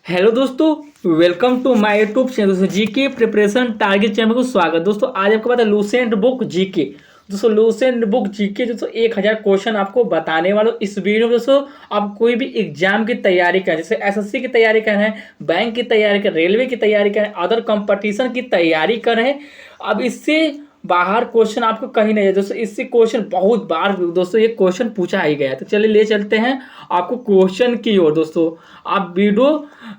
Hello दोस्तों, welcome to my YouTube channel. दोस्तों GK preparation target channel को स्वागत। दोस्तों आज आपको पता है लूसेंट बुक जीके। दोस्तों लूसेंट बुक जीके दोस्तों 1000 क्वेश्चन आपको बताने वाला हूं इस वीडियो में। दोस्तों आप कोई भी एग्जाम की तैयारी करें, जैसे एसएससी की तैयारी कर रहे हैं, बैंक की तैयारी कर, रेलवे की तैयारी करें, अदर कंपटीशन की तैयारी कर रहे हैं, अब इससे बाहर क्वेश्चन आपको कहीं नहीं है दोस्तों। इससे क्वेश्चन बहुत बार दोस्तों ये क्वेश्चन पूछा ही गया है। तो चलिए ले चलते हैं आपको क्वेश्चन की ओर। दोस्तों आप वीडियो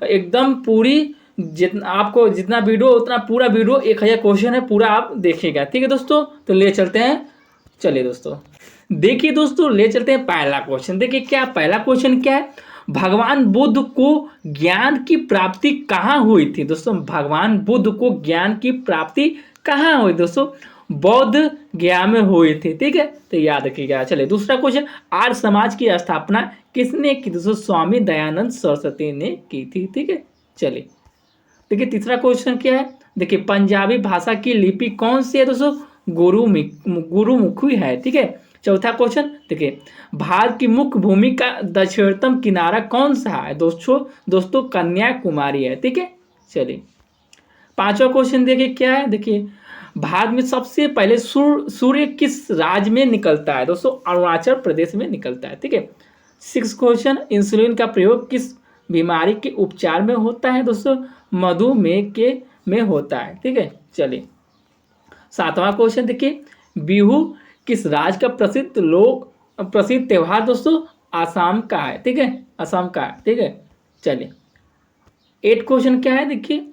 एकदम पूरी, जितना आपको जितना वीडियो उतना पूरा वीडियो 1000 क्वेश्चन है पूरा आप देखिएगा, ठीक है दोस्तों। तो ले चलते हैं, चलिए दोस्तों देखिए दोस्तों ले चलते हैं पहला क्वेश्चन। देखिए क्या पहला क्वेश्चन क्या है, भगवान बुद्ध को ज्ञान की प्राप्ति कहाँ हुई थी। दोस्तों भगवान बुद्ध को ज्ञान की प्राप्ति कहाँ हुई दोस्तों, बौद्ध गया में हुई थी, ठीक है। तो याद रखिएगा। चलिए दूसरा क्वेश्चन, आर्य समाज की स्थापना किसने की। दोस्तों स्वामी दयानंद सरस्वती ने की थी, ठीक है। चलिए देखिए तीसरा क्वेश्चन क्या है, देखिए पंजाबी भाषा की लिपि कौन सी है। दोस्तों गुरुमुखी है, ठीक है। चौथा क्वेश्चन देखिए, भारत की मुख्य भूमि का दक्षिणतम किनारा कौन सा है। दोस्तों कन्याकुमारी है, ठीक है। चलिए पांचवा क्वेश्चन देखिए क्या है, देखिए भारत में सबसे पहले सूर्य किस राज्य में निकलता है। दोस्तों अरुणाचल प्रदेश में निकलता है, ठीक है। सिक्स क्वेश्चन, इंसुलिन का प्रयोग किस बीमारी के उपचार में होता है। दोस्तों मधुमेह के में होता है, ठीक है। चलिए सातवां क्वेश्चन देखिए, बिहू किस राज्य का प्रसिद्ध त्योहार। दोस्तों आसाम का है, ठीक है, असम का है, ठीक है। चलिए एट क्वेश्चन क्या है, देखिए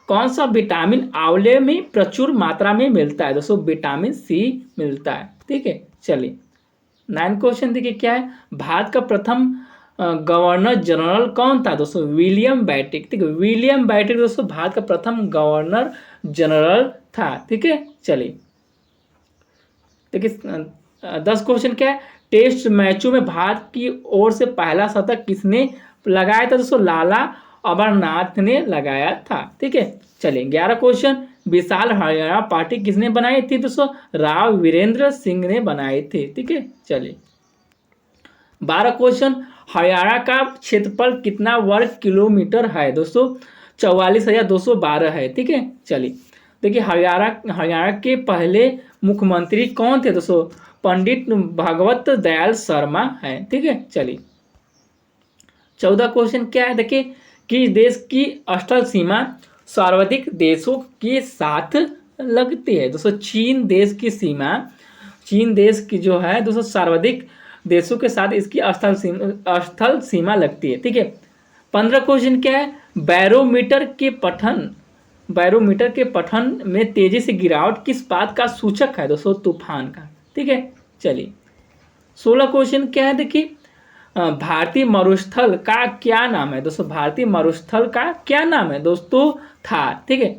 कौन सा विटामिन आंवले में प्रचुर मात्रा में मिलता है। दोस्तों विटामिन सी मिलता है, ठीक है। चलिए नाइन क्वेश्चन देखिए क्या है, भारत का प्रथम गवर्नर जनरल कौन था। दोस्तों विलियम बेंटिक, ठीक है। विलियम बेंटिक दोस्तों भारत का प्रथम गवर्नर जनरल था, ठीक है। चलिए देखिए 10 क्वेश्चन क्या है, टेस्ट मैचों में भारत की ओर से पहला शतक किसने लगाया था। दोस्तों लाला अमरनाथ ने लगाया था, ठीक है। चलिए 11 क्वेश्चन, विशाल हरियाणा पार्टी किसने बनाई थी। दोस्तों राव वीरेंद्र सिंह ने बनाई थी, ठीक है। चलिए 12 क्वेश्चन, हरियाणा का क्षेत्रफल कितना वर्ग किलोमीटर है। दोस्तों 44,212 है, ठीक है। चलिए देखिए हरियाणा के पहले मुख्यमंत्री कौन थे। दोस्तों पंडित भगवत दयाल शर्मा है, ठीक है। चलिए 14 क्वेश्चन क्या है, देखिए किस देश की स्थल सीमा सर्वाधिक देशों के साथ लगती है। दोस्तों चीन देश की सीमा, चीन देश की जो है दोस्तों सर्वाधिक देशों के साथ इसकी स्थल सीमा लगती है, ठीक है। 15 क्वेश्चन क्या है, बैरोमीटर के पठन में तेजी से गिरावट किस बात का सूचक है। दोस्तों तूफान का, ठीक है। चलिए 16 क्वेश्चन क्या है, देखिए भारतीय मरुस्थल का क्या नाम है। दोस्तों भारतीय मरुस्थल का क्या नाम है। दोस्तों थार, ठीक है।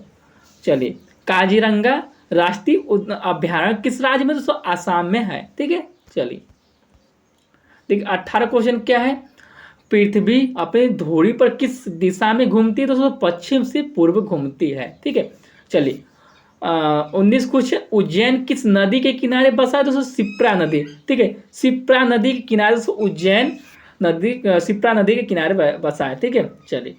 चलिए काजीरंगा राष्ट्रीय अभ्यारण्य किस राज्य में। दोस्तों आसाम में है, ठीक है। चलिए देखिए 18 क्वेश्चन क्या है, पृथ्वी अपनी धुरी पर किस दिशा में घूमती है। दोस्तों पश्चिम से पूर्व घूमती है, ठीक है। चलिए 19 क्वेश्चन, उज्जैन किस नदी के किनारे बसा है। दोस्तों शिप्रा नदी, ठीक है। शिप्रा नदी के किनारे दोस्तों उज्जैन नदी शिप्रा नदी के किनारे बसा है, ठीक है। चलिए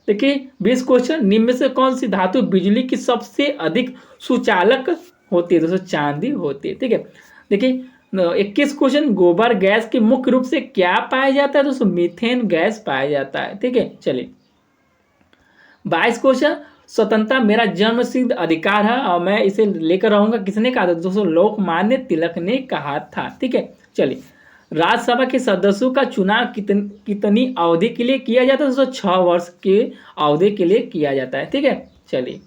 देखिए 20 क्वेश्चन, निम्न में से कौन सी धातु बिजली की सबसे अधिक सुचालक होती है। दोस्तों चांदी होती है, ठीक है। देखिए 21 क्वेश्चन, गोबर गैस के मुख्य रूप से क्या पाया जाता है। दोस्तों मीथेन गैस पाया जाता है, ठीक है। चलिए 22 क्वेश्चन, स्वतंत्रता मेरा जन्म सिद्ध अधिकार है और मैं इसे लेकर रहूंगा, किसने कहा था। दोस्तों लोकमान्य तिलक ने कहा था, ठीक है। चलिए राज्यसभा के सदस्यों का चुनाव कितनी अवधि के लिए किया जाता है। दोस्तों 6 वर्ष के अवधि के लिए किया जाता है, ठीक है। चलिए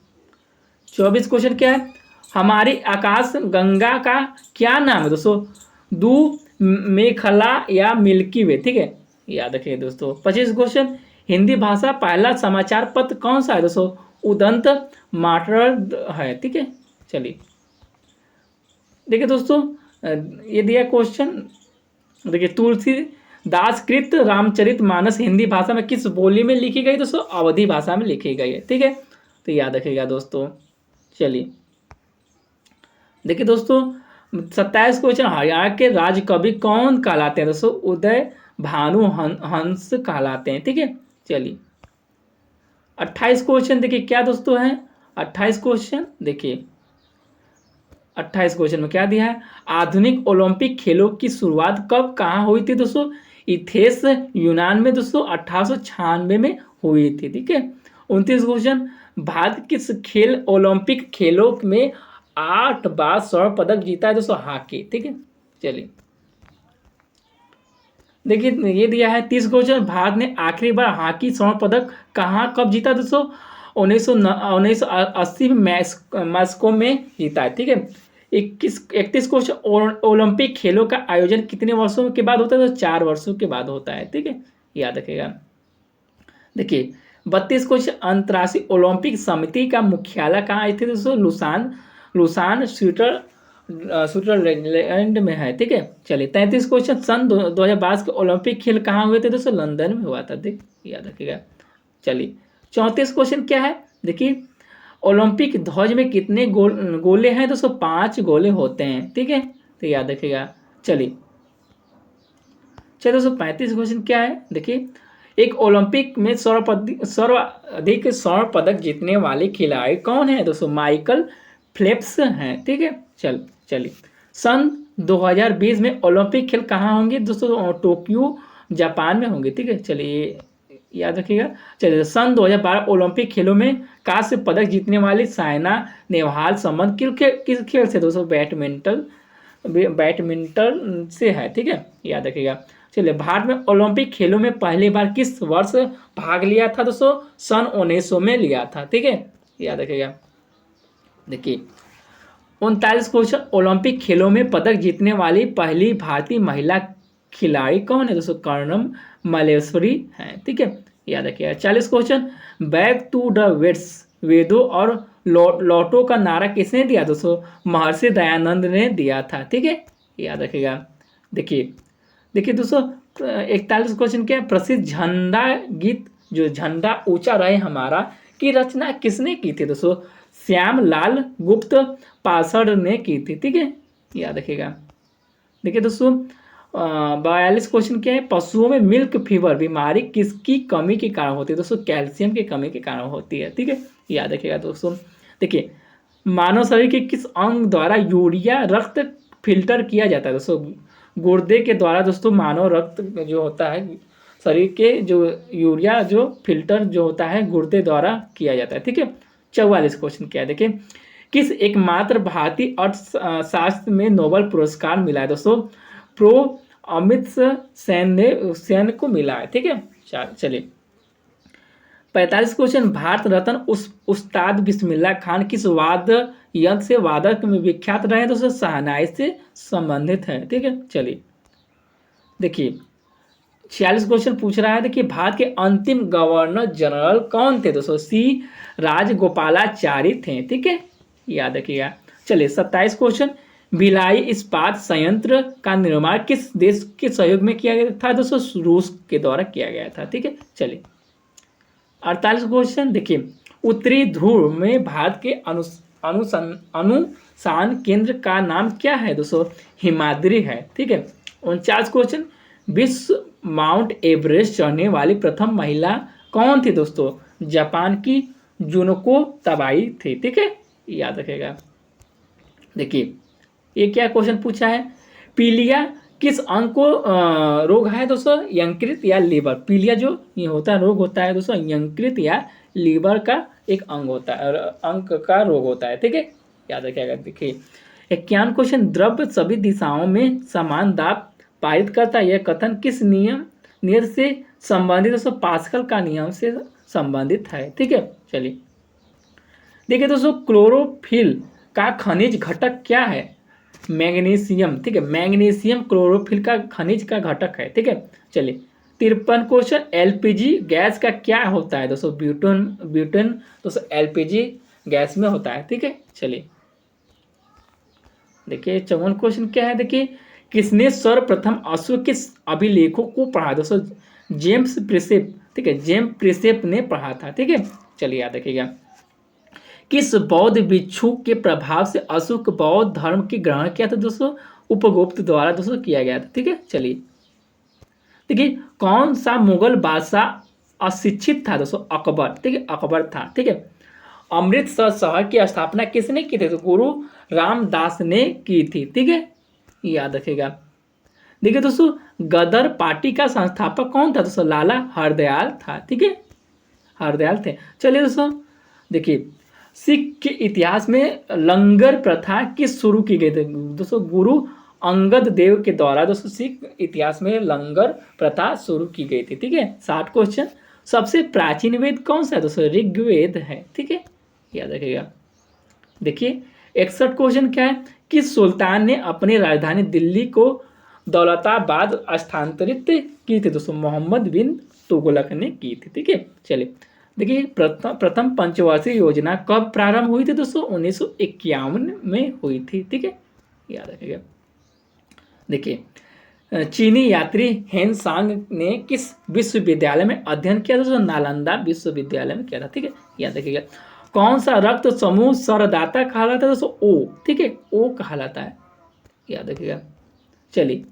24 क्वेश्चन क्या है, हमारी आकाश गंगा का क्या नाम है। दोस्तों दू मेखला या मिल्की वे, ठीक है, याद रखिए दोस्तों। 25 क्वेश्चन, हिंदी भाषा पहला समाचार पत्र कौन सा है। दोस्तों उदंत माटर है, ठीक है। चलिए देखिए दोस्तों ये दिया क्वेश्चन, देखिए तुलसीदास कृत रामचरित मानस हिंदी भाषा में किस बोली में लिखी गई। दोस्तों अवधी भाषा में लिखी गई है, ठीक है। तो याद रखिएगा दोस्तों। चलिए देखिए दोस्तों 27 क्वेश्चन, हरियाणा के राज कवि कौन कहलाते हैं। दोस्तों उदय भानु हंस कहलाते हैं, ठीक है। चलिए 28 क्वेश्चन देखिए क्या दोस्तों है, 28 क्वेश्चन देखिए, 28 क्वेश्चन में क्या दिया है, आधुनिक ओलंपिक खेलों की शुरुआत कब कहाँ हुई थी दोस्तों, इथेंस यूनान में दोस्तों 1896 में हुई थी। ठीक है। 29 क्वेश्चन, भारत किस खेल ओलंपिक खेलों में 8 बार स्वर्ण पदक जीता है दोस्तों, हॉकी। ठीक है। चलिए देखिए ये दिया है 30 क्वेश्चन, भारत ने आखिरी बार हॉकी स्वर्ण पदक कहाँ कब जीता दोस्तों, 1980 में मॉस्को में जीता है। ठीक है। 31 क्वेश्चन, ओलंपिक खेलों का आयोजन कितने वर्षों के बाद होता है, तो 4 वर्षों के बाद होता है। ठीक है, याद रखिएगा। देखिए 32 क्वेश्चन, अंतर्राष्ट्रीय ओलंपिक समिति का मुख्यालय कहाँ स्थित है दोस्तों, लुसान लुसान स्विट्जरलैंड में है। ठीक है। चलिए 33 क्वेश्चन, सन 2022 के ओलंपिक खेल कहाँ हुए थे दोस्तों, लंदन में हुआ था। ठीक, याद रखिएगा। चलिए 34 क्वेश्चन क्या है, देखिए ओलंपिक ध्वज में कितने गोले हैं दोस्तों, 5 गोले होते हैं। ठीक है, तो याद रखिएगा। चलिए दोस्तों 35 क्वेश्चन क्या है, देखिए एक ओलंपिक में सर्वाधिक स्वर्ण पदक जीतने वाले खिलाड़ी कौन है दोस्तों, माइकल फेल्प्स हैं। ठीक है। चलिए सन 2020 में ओलंपिक खेल कहाँ होंगे दोस्तों, टोक्यो जापान में होंगे। ठीक है, चलिए याद रखिएगा। चलिए सन 2012 ओलंपिक खेलों में कांस्य पदक जीतने वाली साइना नेहवाल संबंध किस खेल से दोस्तों, बैडमिंटन से है। ठीक है, याद रखिएगा। चलिए भारत में ओलंपिक खेलों में पहली बार किस वर्ष भाग लिया था दोस्तों, सन 1900 में लिया था। ठीक है, याद रखिएगा। देखिए 39 क्वेश्चन, ओलंपिक खेलों में पदक जीतने वाली पहली भारतीय महिला खिलाड़ी कौन है दोस्तों, कर्णम मल्लेश्वरी है। ठीक है, याद रखिएगा। 40 क्वेश्चन, बैक टू द वेदों और लौटो का नारा किसने दिया दोस्तों, महर्षि दयानंद ने दिया था। ठीक है, याद रखिएगा। देखिए दोस्तों 41 क्वेश्चन क्या है, प्रसिद्ध झंडा गीत जो झंडा ऊंचा रहे हमारा की रचना किसने की थी दोस्तों, श्याम लाल गुप्त पासड़ ने की थी। ठीक है, याद रखिएगा। देखिए दोस्तों 42 क्वेश्चन क्या है, पशुओं में मिल्क फीवर बीमारी किसकी कमी के कारण होती है दोस्तों, कैल्शियम की कमी के कारण होती है। ठीक है, याद रखिएगा दोस्तों। देखिए मानव शरीर के किस अंग द्वारा यूरिया रक्त फिल्टर किया जाता है दोस्तों, गुर्दे के द्वारा दोस्तों मानव रक्त जो होता है शरीर के जो यूरिया जो फिल्टर जो होता है गुर्दे द्वारा किया जाता है। ठीक है। 44 क्वेश्चन क्या है, देखिए किस एकमात्र भारतीय अर्थशास्त्र में नोबेल पुरस्कार मिला है दोस्तों, प्रो अमित सेन को मिला है। ठीक है, चलिए 45 क्वेश्चन, भारत रत्न उस्ताद बिस्मिल्लाह खान किस वाद्य यंत्र से वादक में विख्यात रहे दोस्तों, शहनाई से संबंधित है। ठीक है, चलिए देखिए 46 क्वेश्चन पूछ रहा है, देखिए भारत के अंतिम गवर्नर जनरल कौन थे दोस्तों, सी राजगोपालाचारी थे। ठीक है, याद रखिएगा। चलिए 27 क्वेश्चन, भिलाई इस्पात संयंत्र का निर्माण किस देश के सहयोग में किया गया था दोस्तों, रूस के द्वारा किया गया था। ठीक है, चलिए 48 क्वेश्चन, देखिए उत्तरी ध्रुव में भारत के अनुसंधान केंद्र का नाम क्या है दोस्तों, हिमाद्री है। ठीक है। 49 क्वेश्चन, विश्व माउंट एवरेस्ट चढ़ने वाली प्रथम महिला कौन थी दोस्तों, जापान की जुनको तबाई थी। ठीक है, याद रखेगा। देखिए ये क्या क्वेश्चन पूछा है, पीलिया किस अंग को रोग है दोस्तों, यकृत या लीवर, पीलिया जो ये होता है रोग होता है दोस्तों, यकृत या लीवर का एक अंग होता है और अंग का रोग होता है। ठीक है, याद रखिएगा। देखिए 51 क्वेश्चन, द्रव्य सभी दिशाओं में समान दाब पारित करता है, यह कथन किस नियम से संबंधित दोस्तों, पास्कल का नियम से संबंधित है। ठीक है, चलिए देखिए दोस्तों क्लोरोफिल का खनिज घटक क्या है, मैग्नीशियम। ठीक है, मैग्नीशियम क्लोरोफिल का खनिज का घटक है। ठीक है, चलिए 53 क्वेश्चन, एलपीजी गैस का क्या होता है दोस्तों, ब्यूटेन दोस्तों एलपीजी गैस में होता है। ठीक है, चलिए देखिए 54 क्वेश्चन क्या है, देखिए किसने सर्वप्रथम अश्व के अभिलेखों को पढ़ा दोस्तों, जेम्स प्रिसेप। ठीक है, जेम्स प्रिसेप ने पढ़ा था। ठीक है, चलिए याद रखिएगा। किस बौद्ध भिक्षु के प्रभाव से अशोक बौद्ध धर्म की ग्रहण किया था दोस्तों, उपगुप्त द्वारा दोस्तों किया गया था। ठीक है, चलिए देखिए कौन सा मुगल बादशाह अशिक्षित था दोस्तों? अकबर, ठीक है, अकबर था, ठीक है। अमृतसर शहर की स्थापना किसने की थी? तो गुरु रामदास ने की थी, ठीक है, याद रखिएगा। देखिए दोस्तों, गदर पार्टी का संस्थापक कौन था? दोस्तों लाला हरदयाल था, ठीक है, हरदयाल थे। चलिए दोस्तों, देखिए सिख के इतिहास में लंगर प्रथा किस शुरू की गई थी? दोस्तों गुरु अंगद देव के द्वारा दोस्तों सिख इतिहास में लंगर प्रथा शुरू की गई थी, ठीक है। 60 क्वेश्चन। सबसे प्राचीन वेद कौन सा है? दोस्तों ऋग्वेद है, ठीक है, याद रखिएगा। देखिए 61 क्वेश्चन क्या है? किस सुल्तान ने अपनी राजधानी दिल्ली को दौलताबाद स्थानांतरित की थी? दोस्तों मोहम्मद बिन तुगलक ने की थी, ठीक है। चलिए देखिए, प्रथम पंचवर्षीय योजना कब प्रारंभ हुई थी? दोस्तों 1951 में हुई थी, ठीक है, याद रखिएगा। देखिए चीनी यात्री हेन सांग ने किस विश्वविद्यालय में अध्ययन किया? दोस्तों नालंदा विश्वविद्यालय में किया था, ठीक है, याद रखिएगा। कौन सा रक्त समूह सरदाता कहलाता है? दोस्तों ओ, ठीक है, ओ कहलाता है, याद रखिएगा। चलिए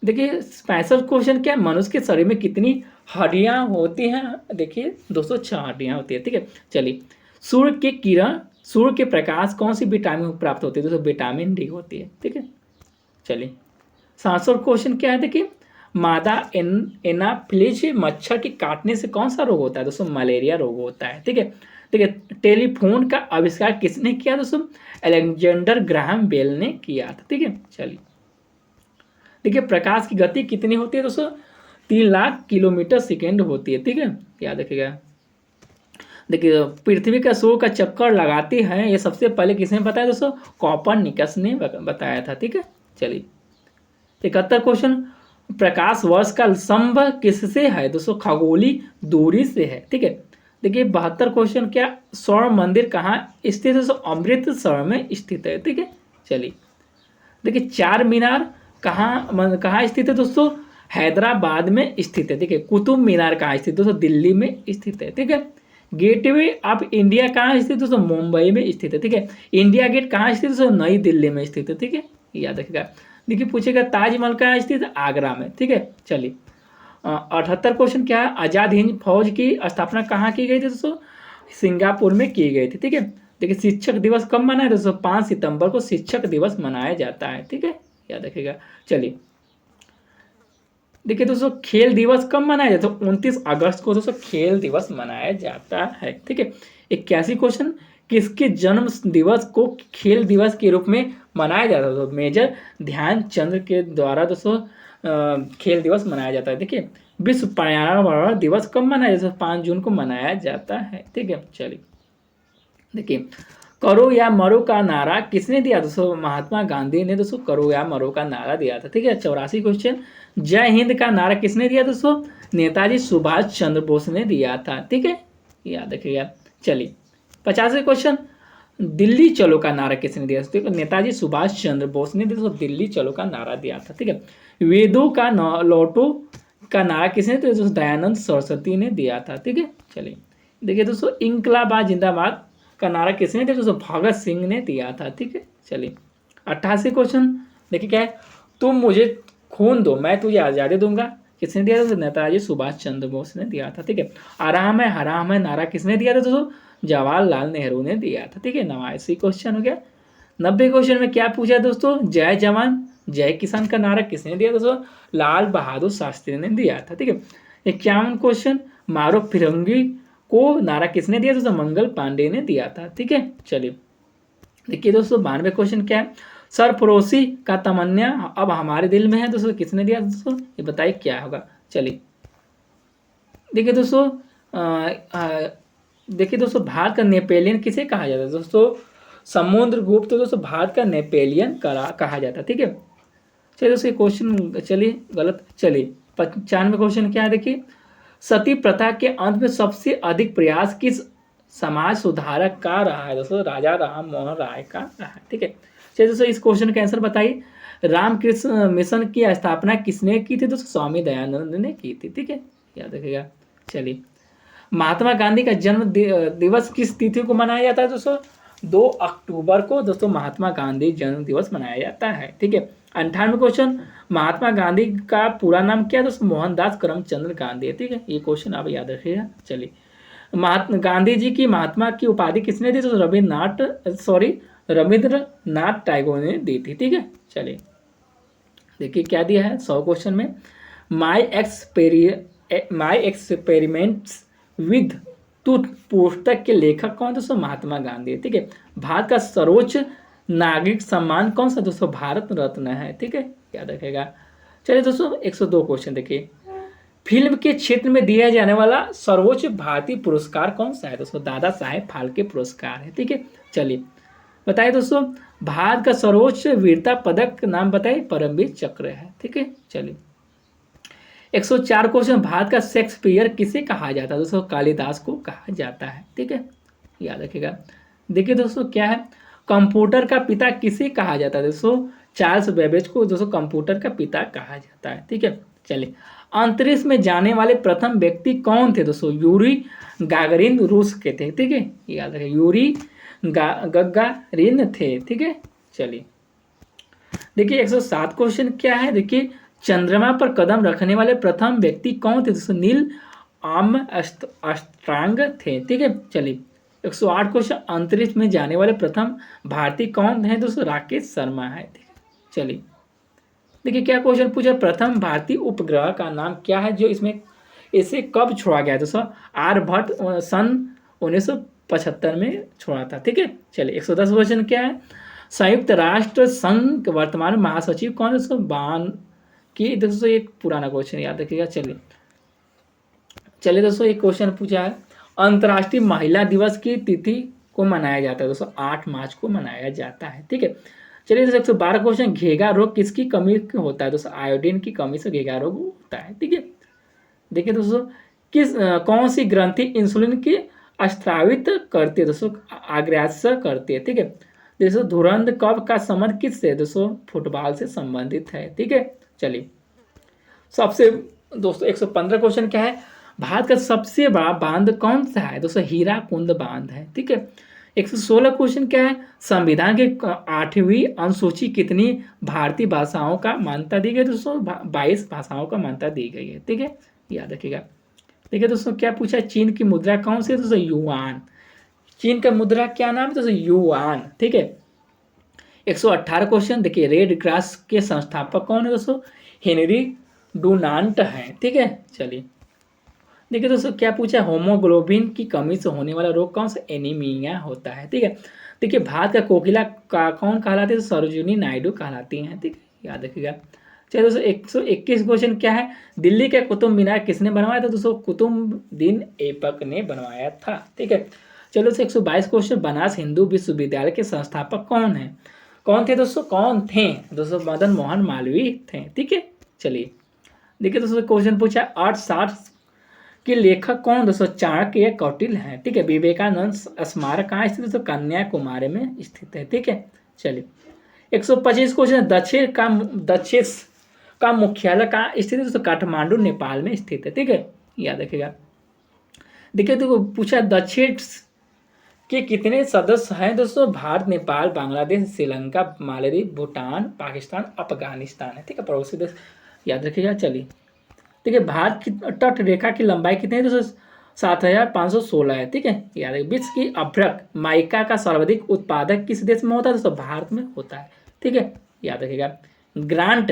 देखिए 65 क्वेश्चन क्या है? मनुष्य के शरीर में कितनी हड्डियां होती हैं? देखिए दोस्तों 6 हड्डियां होती है, ठीक है। चलिए सूर्य के किरण, सूर्य के प्रकाश कौन सी विटामिन प्राप्त होती है? दोस्तों विटामिन डी होती है, ठीक है। चलिए 67 क्वेश्चन क्या है? देखिए मादा एनाफिलिस मच्छर के काटने से कौन सा रोग होता है? दोस्तों मलेरिया रोग होता है, ठीक है। ठीक है, टेलीफोन का आविष्कार किसने किया? दोस्तों अलेक्जेंडर ग्राहम बेल ने किया था, ठीक है। चलिए देखिए प्रकाश की गति कितनी होती है? दोस्तों 3 लाख किलोमीटर सेकेंड होती है, ठीक है, याद रखिएगा। देखिए पृथ्वी का सूर्य का चक्कर लगाती है, ये सबसे पहले किसने बताया? दोस्तों कॉपरनिकस ने बताया था, ठीक है। चलिए 71 क्वेश्चन, प्रकाश वर्ष का संबंध किससे है? दोस्तों खगोलीय दूरी से है, ठीक है। देखिए 72 क्वेश्चन, क्या स्वर्ण मंदिर कहाँ स्थित है? दोस्तों अमृतसर में स्थित है, ठीक है। चलिए देखिए चार मीनार कहाँ स्थित है? दोस्तों हैदराबाद में स्थित है, ठीक है। कुतुब मीनार कहाँ स्थित है? दोस्तों दिल्ली में स्थित है, ठीक है। गेटवे ऑफ इंडिया कहाँ स्थित है? दोस्तों मुंबई में स्थित है, ठीक है। इंडिया गेट कहाँ स्थित है? दोस्तों नई दिल्ली में स्थित है, ठीक है, याद रखिएगा। देखिए पूछेगा ताजमहल कहाँ स्थित है? आगरा में, ठीक है। चलिए 78 क्वेश्चन क्या है? आजाद हिंद फौज की स्थापना कहाँ की गई थी? दोस्तों सिंगापुर में की गई थी, ठीक है। देखिए शिक्षक दिवस कब मनाया? दोस्तों 5 सितंबर को शिक्षक दिवस मनाया जाता है, ठीक है, याद रखिएगा। चलिए देखिए दोस्तों खेल दिवस कब मनाया जाता है? 29 अगस्त को दोस्तों खेल दिवस मनाया जाता है, ठीक है। 81 क्वेश्चन, किसके जन्म दिवस को खेल दिवस के रूप में मनाया जाता है? तो मेजर ध्यानचंद के द्वारा दोस्तों खेल दिवस मनाया जाता है। देखिए विश्व पर्यावरण दिवस कब मनाया जाता है? 5 जून को मनाया जाता है, ठीक है। चलिए देखिए करो या मरो का नारा किसने दिया? दोस्तों महात्मा गांधी ने दोस्तों करो या मरो का नारा दिया था, ठीक है। 84 क्वेश्चन, जय हिंद का नारा किसने दिया? दोस्तों नेताजी सुभाष चंद्र बोस ने दिया था, ठीक है, याद रखिएगा। चलिए 50 क्वेश्चन, दिल्ली चलो का नारा किसने दिया? तो नेताजी सुभाष चंद्र बोस ने दोस्तों दिल्ली चलो का नारा दिया था, ठीक है। वेदों का लौटो का नारा किसने दिया? दोस्तों दयानंद सरस्वती ने दिया था, ठीक है। चलिए देखिए दोस्तों इंकलाबाद जिंदाबाद का नारा किसने दिया? दोस्तों भगत सिंह ने दिया था, ठीक है। चलिए 88 क्वेश्चन, देखिए क्या है? तुम मुझे खून दो मैं तुझे आज़ादी दूंगा, किसने दिया? दोस्तों नेताजी सुभाष चंद्र बोस ने दिया था, ठीक है। आराम है हराम है नारा किसने दिया था? दोस्तों जवाहरलाल नेहरू ने दिया था, ठीक है। 89 क्वेश्चन हो गया। 90 क्वेश्चन में क्या पूछा दोस्तों? जय जवान जय किसान का नारा किसने दिया? दोस्तों लाल बहादुर शास्त्री ने दिया था, ठीक है। 51 क्वेश्चन, मारो फिरंगी को नारा किसने दिया? दोस्तों मंगल पांडे ने दिया था, ठीक है। चलिए देखिए दोस्तों 92 क्वेश्चन क्या है? सरफरोशी का तमन्ना अब हमारे दिल में है, दोस्तों किसने दिया? दोस्तों ये बताइए क्या होगा। चलिए देखिए दोस्तों देखिए दोस्तों भारत का नेपोलियन किसे कहा जाता है? दोस्तों समुद्रगुप्त तो दोस्तों भारत का नेपोलियन कहा जाता है, ठीक है। चलिए दोस्तों क्वेश्चन, चलिए गलत। चलिए 95 क्वेश्चन क्या है? देखिए सती प्रथा के अंत में सबसे अधिक प्रयास किस समाज सुधारक का रहा है? दोस्तों राजा राम मोहन राय का रहा है, ठीक है। चलिए दोस्तों इस क्वेश्चन का आंसर बताइए। रामकृष्ण मिशन की स्थापना किसने की थी? दोस्तों स्वामी दयानंद ने की थी, ठीक है, याद रखिएगा। चलिए महात्मा गांधी का जन्म दिवस किस तिथि को मनाया जाता है? दोस्तों 2 अक्टूबर को दोस्तों महात्मा गांधी जन्म दिवस मनाया जाता है। ठीक है। 98वां क्वेश्चन, महात्मा गांधी का पूरा नाम क्या है दोस्तों? मोहनदास करमचंद गांधी है। ठीक है, ये क्वेश्चन आप याद रखिएगा। चलिए, महात्मा गांधी जी की महात्मा की उपाधि किसने दी? तो रविंद्रनाथ टैगोर ने दी थी। ठीक है। चलिए देखिए क्या दिया है 100 क्वेश्चन में, माई एक्सपेरिमेंट्स विद टूथ पुस्तक के लेखक कौन? दोस्तों महात्मा गांधी। ठीक है। भारत का सर्वोच्च नागरिक सम्मान कौन सा? दोस्तों भारत रत्न है। ठीक है, याद रखेगा। चलिए दोस्तों 102 क्वेश्चन देखिए, फिल्म के क्षेत्र में दिया जाने वाला सर्वोच्च भारतीय पुरस्कार कौन सा है? दोस्तों दादा साहेब फाल्के पुरस्कार है। ठीक है। चलिए बताइए दोस्तों, भारत का सर्वोच्च वीरता पदक नाम बताइए? परमवीर चक्र है। ठीक है। चलिए 104 क्वेश्चन, भारत का शेक्सपियर किसे कहा जाता है? दोस्तों कालिदास को कहा जाता है। ठीक है, याद रखिएगा। देखिए दोस्तों क्या है, कंप्यूटर का पिता किसे कहा जाता है? दोस्तों चार्ल्स बेबेज को दोस्तों कंप्यूटर का पिता कहा जाता है। ठीक है। चलिए, अंतरिक्ष में जाने वाले प्रथम व्यक्ति कौन थे? दोस्तों यूरी गागरिन रूस के थे। ठीक है, याद रखिए, यूरी गगारिन थे। ठीक है। चलिए देखिए 107 क्वेश्चन क्या है, देखिए चंद्रमा पर कदम रखने वाले प्रथम व्यक्ति कौन थे? दोस्तों नील आर्मस्ट्रांग थे। ठीक है। चलिए 108 क्वेश्चन, अंतरिक्ष में जाने वाले प्रथम भारतीय कौन है? दोस्तों राकेश शर्मा है। ठीक है। चलिए देखिए क्या क्वेश्चन पूछा, प्रथम भारतीय उपग्रह का नाम क्या है जो इसमें इसे कब छोड़ा गया? दोस्तों आर्यभट्ट सन 1975 में छोड़ा था। ठीक है। चलिए 110 क्वेश्चन क्या है, संयुक्त राष्ट्र संघ वर्तमान महासचिव कौन है? दोस्तों बान की। दोस्तों एक पुराना क्वेश्चन याद रखिएगा। चलिए दोस्तों एक क्वेश्चन पूछा है, अंतर्राष्ट्रीय महिला दिवस की तिथि को मनाया जाता है? दोस्तों 8 मार्च को मनाया जाता है। ठीक है। चलिए दोस्तों 112 क्वेश्चन, घेगा रोग किसकी कमी होता है? दोस्तों आयोडीन की कमी से घेगा रोग होता है। ठीक है। देखिए दोस्तों कौन सी ग्रंथि इंसुलिन की स्त्रावित करती है? दोस्तों आग्रास्य करती है। ठीक है। दोस्तों धुरंध कब का संबंध किससे? दोस्तों फुटबॉल से संबंधित है। ठीक है। चलिए सबसे दोस्तों 115 क्वेश्चन क्या है, भारत का सबसे बड़ा बांध कौन सा है? दोस्तों हीराकुंड बांध है। ठीक है। 116 क्वेश्चन क्या है, संविधान के 8वीं अनुसूची कितनी भारतीय भाषाओं का मान्यता दी गई? दोस्तों 22 भाषाओं का मान्यता दी गई है। ठीक है, याद रखिएगा। देखिए दोस्तों क्या पूछा, चीन की मुद्रा कौन सी है? दोस्तों युआन। चीन का मुद्रा क्या नाम है? दोस्तों युआन। ठीक है। 118 क्वेश्चन देखिए, रेड क्रॉस के संस्थापक कौन है? दोस्तों हेनरी डुनांट है। ठीक है। चलिए देखिए दोस्तों क्या पूछा, होमोग्लोबिन की कमी से होने वाला रोग कौन सा? एनीमिया होता है। ठीक है। देखिए भारत का कोकिला का कौन कहलाते हैं? सरोजिनी नायडू कहलाती हैं। ठीक है, याद रखिएगा। चलिए दोस्तों 121 क्वेश्चन क्या है, दिल्ली का कुतुब मीनार किसने बनवाया था? दोस्तों कुतुबुद्दीन ऐबक ने बनवाया था। ठीक है। चलो दोस्तों 122 क्वेश्चन, बनारस हिंदू विश्वविद्यालय के संस्थापक कौन है? कौन थे दोस्तों? कौन थे दोस्तों? मदन मोहन मालवीय थे। ठीक है। चलिए देखिए दोस्तों क्वेश्चन पूछा, अर्थशास्त्र के लेखक कौन? दोस्तों चाणक्य या कौटिल्य है। ठीक है। विवेकानंद स्मारक कहाँ स्थित है? दोस्तों कन्याकुमारी में स्थित है। ठीक है। चलिए 125 क्वेश्चन, दक्षेस का मुख्यालय कहाँ स्थित है? दोस्तों काठमांडू नेपाल में स्थित है। ठीक है, याद रखिएगा। देखिए तो पूछा, दक्षेस के कितने सदस्य हैं? दोस्तों भारत, नेपाल, बांग्लादेश, श्रीलंका, मालदीव, भूटान, पाकिस्तान, अफगानिस्तान है। ठीक है, पड़ोसी देश, याद रखिएगा। चलिए देखिए भारत की तट रेखा की लंबाई कितनी है? दोस्तों 7516 है। ठीक है, याद रखिए। विश्व की अभ्रक माइका का सर्वाधिक उत्पादक किस देश में होता है? दोस्तों भारत में होता है। ठीक है, याद रखिएगा। ग्रांट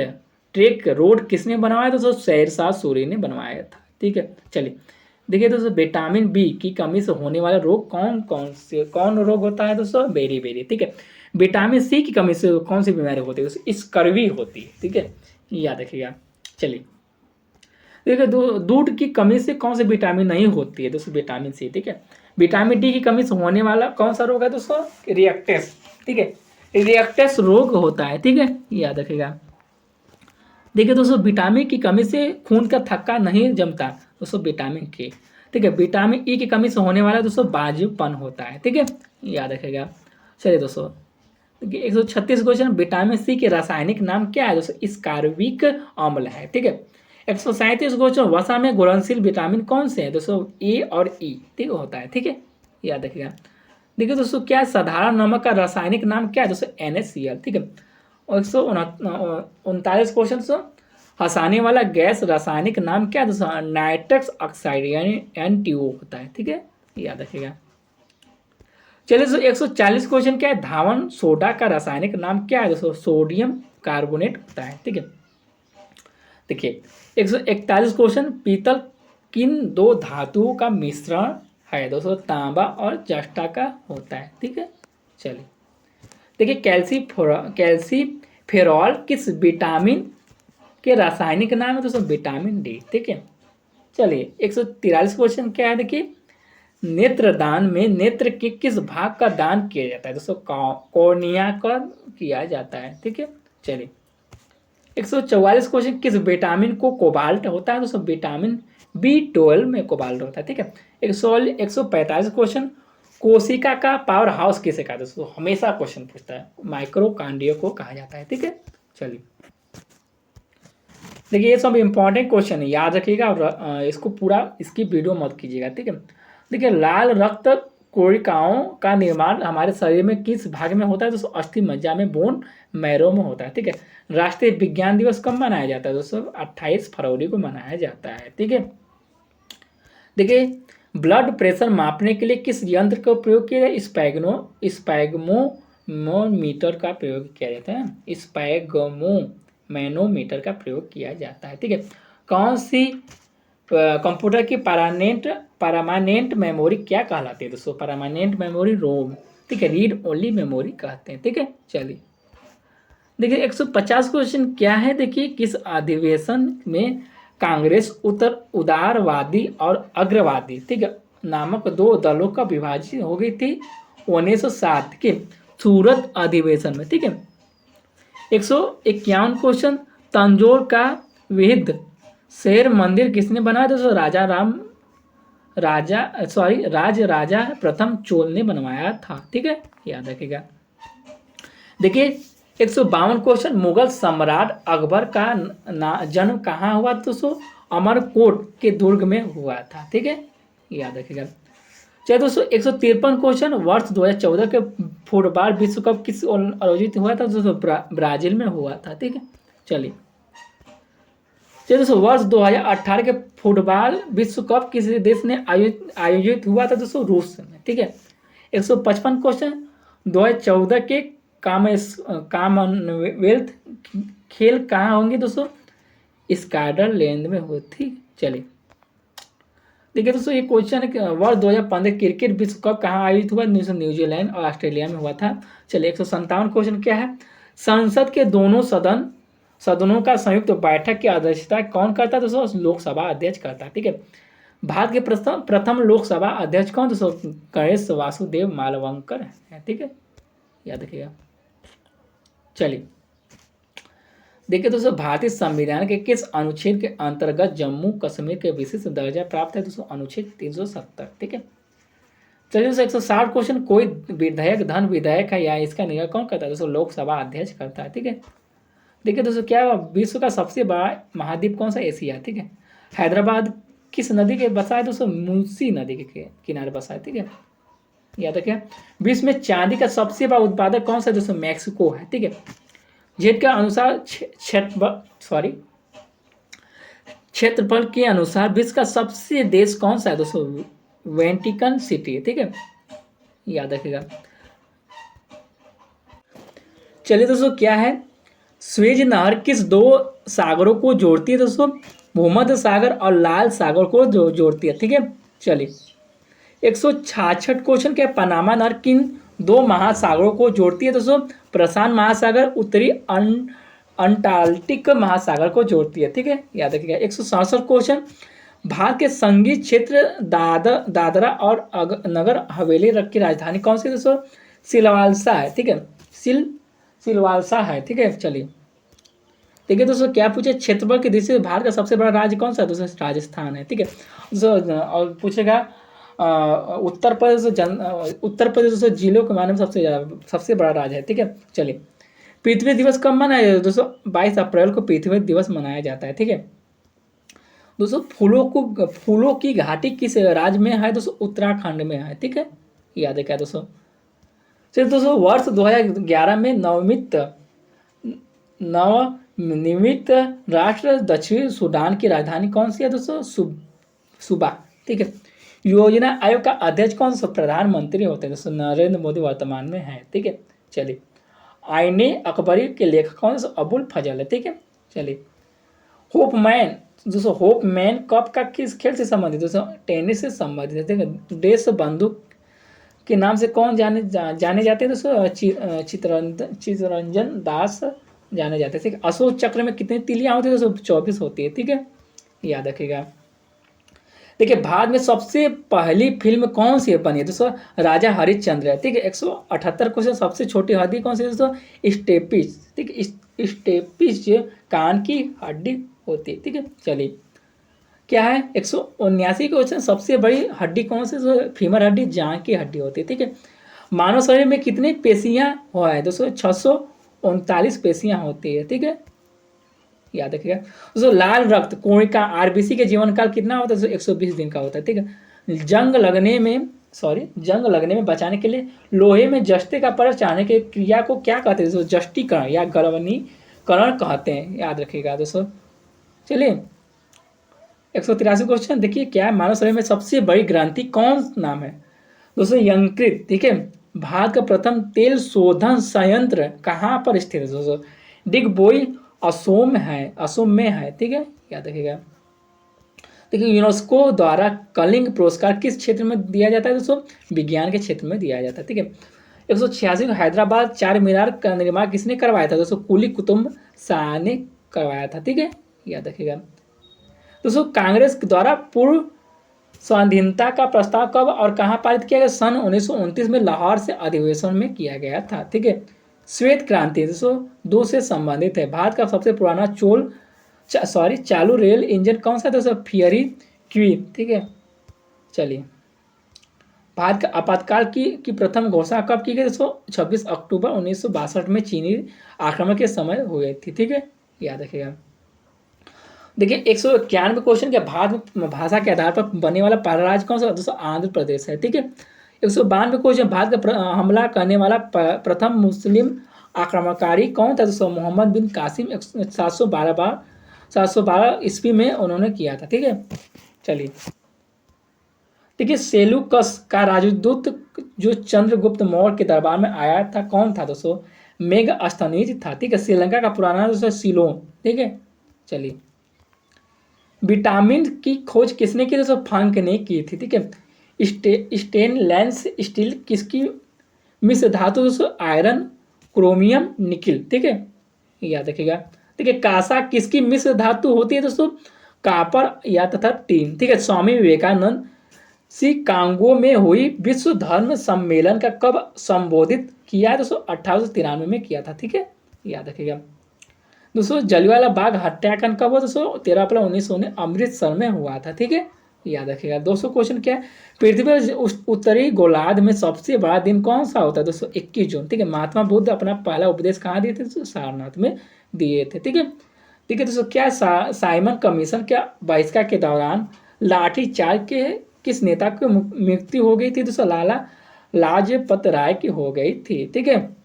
ट्रेक रोड किसने बनवाया? दोस्तों शेरशाह सूरी ने बनवाया था। ठीक है। चलिए देखिए दोस्तों, विटामिन बी की कमी से होने वाला रोग कौन रोग होता है? दोस्तों बेरी। ठीक है। विटामिन सी की कमी से कौन सी बीमारी होती है? दोस्तों स्कर्वी होती है। ठीक है, याद रखिएगा। चलिए देखिए दूध की कमी से कौन सी विटामिन नहीं होती है? दोस्तों विटामिन सी। ठीक है। विटामिन डी की कमी से होने वाला कौन सा रोग है? दोस्तों रिएक्टेस। ठीक है, रिएक्टेस रोग होता है। ठीक है, याद रखिएगा। देखिए दोस्तों विटामिन की कमी से खून का थक्का नहीं जमता। दोस्तों विटामिन के। ठीक है। विटामिन ई की कमी से होने वाला दोस्तों बाजूपन होता है। ठीक है, याद रखिएगा। चलिए दोस्तों देखिए 136 क्वेश्चन, विटामिन सी के रासायनिक नाम क्या है? दोस्तों स्कार्बिक अम्ल है। ठीक है। 137 क्वेश्चन, वसा में घुलनशील विटामिन कौन से हैं? दोस्तों ए और ई। ठीक होता है। ठीक है, याद रखिएगा। देखिए दोस्तों क्या है, साधारण नमक का रासायनिक नाम क्या है दोस्तों, NaCl, ठीक है। और 139 क्वेश्चन दोस्तों, हंसाने वाला गैस रासायनिक नाम क्या है दोस्तों, नाइट्रस ऑक्साइड यानी NTO होता है, ठीक है, याद रखिएगा। चलिए दोस्तों 140 क्वेश्चन क्या है, धावन सोडा का रासायनिक नाम क्या है दोस्तों, सोडियम कार्बोनेट होता है, ठीक है। देखिए 141 क्वेश्चन, पीतल किन दो धातुओं का मिश्रण है दोस्तों, तांबा और जस्टा का होता है, ठीक है। चलिए देखिए कैल्सीफेरॉल किस विटामिन के रासायनिक नाम है दोस्तों, विटामिन डी, ठीक है। चलिए 143 क्वेश्चन क्या है, देखिए नेत्रदान में नेत्र के किस भाग का दान किया जाता है दोस्तों, कॉर्निया का किया जाता है, ठीक है। चलिए 144 क्वेश्चन, किस विटामिन को कोबाल्ट होता है दोस्तों, विटामिन B12 में कोबाल्ट होता है, ठीक है। 145 क्वेश्चन, कोशिका का पावर हाउस किसे कहा दोस्तों, हमेशा क्वेश्चन पूछता है, माइक्रोकांडिया को कहा जाता है, ठीक है। चलिए देखिए ये सब इंपॉर्टेंट क्वेश्चन है, याद रखिएगा और इसको पूरा इसकी वीडियो मत कीजिएगा, ठीक है। देखिए लाल रक्त कोशिकाओं का निर्माण हमारे शरीर में किस भाग में होता है दोस्तों, अस्थि मज्जा में, बोन मैरो में होता है, ठीक है। राष्ट्रीय विज्ञान दिवस कब मनाया जाता है दोस्तों, 28 फरवरी को मनाया जाता है, ठीक है। देखिए ब्लड प्रेशर मापने के लिए किस यंत्र का प्रयोग किया जाए, स्पैग्मोमीटर का प्रयोग किया जाता है, स्पैग्मोमैनोमीटर का प्रयोग किया जाता है, ठीक है। कौन सी कंप्यूटर की परमानेंट मेमोरी क्या कहलाती है दोस्तों, परमानेंट मेमोरी रोम, ठीक है, रीड ओनली मेमोरी कहते हैं, ठीक है। चलिए देखिए 150 क्वेश्चन क्या है, देखिए किस अधिवेशन में कांग्रेस उदारवादी और अग्रवादी, ठीक है, नामक दो दलों का विभाजन हो गई थी 1907 के सूरत अधिवेशन में, ठीक है। 151 क्वेश्चन, तंजौर का विहित शेर मंदिर किसने बनाया दोस्तों, राज राजा प्रथम चोल ने बनवाया था, ठीक है, याद रखिएगा। देखिए 152 क्वेश्चन, मुगल सम्राट अकबर का जन्म कहाँ हुआ दोस्तों, अमरकोट के दुर्ग में हुआ था, ठीक है, याद रखिएगा। चलिए दोस्तों 153 क्वेश्चन, वर्ष 2014 के फुटबॉल विश्व कप किस आयोजित हुआ था दोस्तों, ब्राजील में हुआ था, ठीक है। चलिए दोस्तों वर्ष 2018 के फुटबॉल विश्व कप किस देश ने आयोजित हुआ था दोस्तों, रूस में, ठीक है। 155 क्वेश्चन, 2014 के कॉमनवेल्थ खेल कहाँ होंगे दोस्तों, स्कॉटलैंड में हुई थी। चलिए देखिए दोस्तों ये क्वेश्चन है, वर्ष 2015 क्रिकेट विश्व कप कहाँ आयोजित हुआ, न्यूजीलैंड और ऑस्ट्रेलिया में हुआ था। चलिए 157 क्वेश्चन क्या है, संसद के दोनों सदनों का संयुक्त बैठक की अध्यक्षता कौन करता है दोस्तों, लोकसभा अध्यक्ष करता है, ठीक है। भारत के प्रथम लोकसभा अध्यक्ष कौन दोस्तों, गणेश वासुदेव मालवंकर है, ठीक है, याद रखिएगा। चलिए देखिए दोस्तों भारतीय संविधान के किस अनुच्छेद के अंतर्गत जम्मू कश्मीर के विशिष्ट दर्जा प्राप्त है दोस्तों, अनुच्छेद 370, ठीक है। चलिए दोस्तों 160 क्वेश्चन, कोई विधायक धन विधायक है या इसका निर्णय कौन करता है दोस्तों, लोकसभा अध्यक्ष करता है, ठीक है। देखिए दोस्तों क्या विश्व का सबसे बड़ा महाद्वीप कौन सा, एशिया, ठीक है। हैदराबाद किस नदी के बसा है दोस्तों, मूसी नदी के किनारे बसा है, ठीक है, याद रखिए। विश्व में चांदी का सबसे बड़ा उत्पादक कौन सा दोस्तों, मैक्सिको है, ठीक है। जेड के अनुसार क्षेत्रफल के अनुसार विश्व का सबसे देश कौन सा है दोस्तों, वेटिकन सिटी है, ठीक है, याद रखिएगा। चलिए दोस्तों क्या है, स्वेज नहर किस दो सागरों को जोड़ती है दोस्तों, भूमध्य सागर और लाल सागर को जोड़ती है, ठीक है। चलिए 166 क्वेश्चन क्या, पनामा नहर किन दो महासागरों को जोड़ती है दोस्तों, प्रशांत महासागर उत्तरी अंटार्कटिक महासागर को जोड़ती है, ठीक है, याद रखिएगा। 167 क्वेश्चन, भारत के संघीय क्षेत्र दादरा और नगर हवेली की राजधानी कौन सी दोस्तों, सिलवासा है, ठीक है, सिलवासा है, ठीक है। चलिए देखिए दोस्तों क्या पूछे, क्षेत्रफल की दृष्टि से भारत का सबसे बड़ा राज्य कौन सा है दोस्तों, राजस्थान है, ठीक है। दोस्तों और पूछेगा उत्तर प्रदेश दोस्तों जिलों के मामले में सबसे बड़ा राज्य है, ठीक है। चलिए पृथ्वी दिवस कब मनाया जाता है दोस्तों, 22 अप्रैल को पृथ्वी दिवस मनाया जाता है, ठीक है। दोस्तों फूलों की घाटी किस राज्य में है दोस्तों, उत्तराखंड में है, ठीक है, याद है क्या दोस्तों। चलिए दोस्तों, वर्ष 2011 में नवनिर्मित राष्ट्र दक्षिण सूडान की राजधानी कौन सी है दोस्तों? सुबा। ठीक है। योजना आयोग का अध्यक्ष कौन सा प्रधानमंत्री होते हैं दोस्तों? नरेंद्र मोदी वर्तमान में है। ठीक है। चलिए, आईने अकबरी के लेखक कौन सा? अबुल फजल है। ठीक है। चलिए, होपमैन दोस्तों, होपमैन कप का किस खेल से संबंधित दोस्तों? टेनिस से संबंधित है। ठीक है। देश बंधु के नाम से कौन जाने जाते हैं दोस्तों? चितरंजन दास जाने जाते हैं। ठीक है। अशोक चक्र में कितनी तीलियां होती है दोस्तों? 24 होती है। ठीक है, याद रखिएगा। देखिए, भारत में सबसे पहली फिल्म कौन सी बनी है दोस्तों? राजा हरिश्चंद्र है। ठीक है। 178 क्वेश्चन। सबसे छोटी हड्डी कौन सी है दोस्तों? स्टेपिस। ठीक है। स्टेपिस कान की हड्डी होती है। ठीक है। चलिए, क्या है? 179 क्वेश्चन। सबसे बड़ी हड्डी कौन सी? फीमर हड्डी, जांघ की हड्डी होती है। ठीक है। मानव शरीर में कितनी पेशियां हुआ है दोस्तों? 639 पेशियां होती है। ठीक है, याद रखिएगा दोस्तों। लाल रक्त कोशिका आरबीसी के जीवन काल कितना होता है? 120 दिन का होता है। ठीक है। जंग लगने में बचाने के लिए लोहे में जस्ते का परत चाहने की क्रिया को क्या कहते हैं दोस्तों? जस्टीकरण या गलवनीकरण कहते हैं। याद रखिएगा दोस्तों। चलिए, 183 क्वेश्चन। देखिए, क्या है? मानव शरीर में सबसे बड़ी ग्रंथि कौन नाम है दोस्तों? यकृत। ठीक है। भारत का प्रथम तेल शोधन संयंत्र कहाँ पर स्थित है दोस्तों? डिगबोई असोम में है। ठीक है, याद रखिएगा। देखिए, यूनेस्को द्वारा कलिंग पुरस्कार किस क्षेत्र में दिया जाता है दोस्तों? विज्ञान के क्षेत्र में दिया जाता है। ठीक है। 186 हैदराबाद चार मीनार का निर्माण किसने करवाया था दोस्तों? कुली कुतुब शाह ने करवाया था। ठीक है, याद रखिएगा दोस्तों। कांग्रेस द्वारा पूर्व स्वाधीनता का प्रस्ताव कब और कहां पारित किया गया? सन 1929 में लाहौर से अधिवेशन में किया गया था। ठीक है। श्वेत क्रांति दोस्तों दो से संबंधित है। भारत का सबसे पुराना चालू रेल इंजन कौन सा दोस्तों? Fiery queen. ठीक है। चलिए, भारत का आपातकाल की प्रथम घोषणा कब की गई दोस्तों? 26 अक्टूबर 1962 में चीनी आक्रमण के समय हुए थी। ठीक है, याद रखिएगा। देखिए, 191 क्वेश्चन के भारत में भाषा के आधार पर बनने वाला पहला राज्य कौन सा दोस्तों? आंध्र प्रदेश है। ठीक है। 192 क्वेश्चन, भारत का हमला करने वाला प्रथम मुस्लिम आक्रमणकारी कौन था दोस्तों? मोहम्मद बिन कासिम। 712 ईस्वी में उन्होंने किया था। ठीक है। चलिए, देखिए, सेलुकस का राजदूत जो चंद्रगुप्त मौर्य के दरबार में आया था कौन था दोस्तों? मेगास्थनीज था। ठीक है। श्रीलंका का पुराना दोस्तों सिलोन। ठीक है। चलिए, विटामिन की खोज किसने की दोस्तों? फंक ने की थी। ठीक है। स्टेनलेस स्टील किसकी मिश्र धातु दोस्तों? Iron, chromium, nickel. ठीक है, याद रखिएगा। ठीक है। कांसा किसकी मिश्र धातु होती है दोस्तों? कापर या तथा टीन। ठीक है। स्वामी विवेकानंद शिकागो में हुई विश्व धर्म सम्मेलन का कब संबोधित किया है दोस्तों? 1893 में किया था। ठीक है, याद रखिएगा दोस्तों। जलियांवाला बाग हत्याकांड कब हुआ दोस्तों? 13 अप्रैल 1919 अमृतसर में हुआ था। ठीक है, याद रखिएगा। 200 क्वेश्चन क्या है? पृथ्वी पर उत्तरी गोलार्ध में सबसे बड़ा दिन कौन सा होता है दोस्तों? 21 जून। ठीक है। महात्मा बुद्ध अपना पहला उपदेश कहाँ दिए थे दोस्तों? सारनाथ में दिए थे। ठीक है। ठीक है दोस्तों, क्या साइमन कमीशन के बहिष्कार के दौरान लाठीचार्ज के किस नेता की मृत्यु हो गई थी दोस्तों? लाला लाजपत राय की हो गई थी। ठीक है।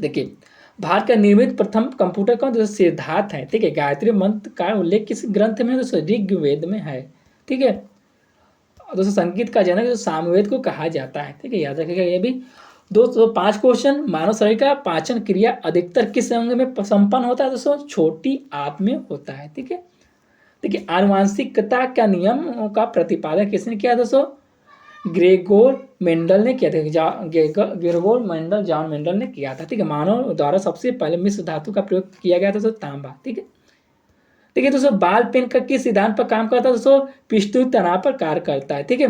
देखिए, भारत का निर्मित प्रथम कंप्यूटर कौन दोस्तों? सिद्धार्थ है। ठीक है। गायत्री मंत्र का उल्लेख किस ग्रंथ में दोस्तों? ऋग्वेद में है। ठीक है दोस्तों। संगीत का जनक जो सामवेद को कहा जाता है। ठीक है, याद रखिएगा ये भी। 205 क्वेश्चन, मानव शरीर का पाचन क्रिया अधिकतर किस अंग में संपन्न होता है दोस्तों? छोटी आंत में होता है। ठीक है। देखिए, आनुवांशिकता का नियम का प्रतिपादन किसने किया दोस्तों? ग्रेगोर मेंडल ने किया था। ग्रेगोर मेंडल, जॉन मेंडल ने किया था। ठीक है। मानव द्वारा सबसे पहले मिश्र धातु का प्रयोग किया गया था दोस्तों? तांबा। ठीक है। ठीक है दोस्तों, बाल पेन का किस सिद्धांत पर काम करता है दोस्तों? पृष्ठीय तनाव पर कार्य करता है। ठीक है।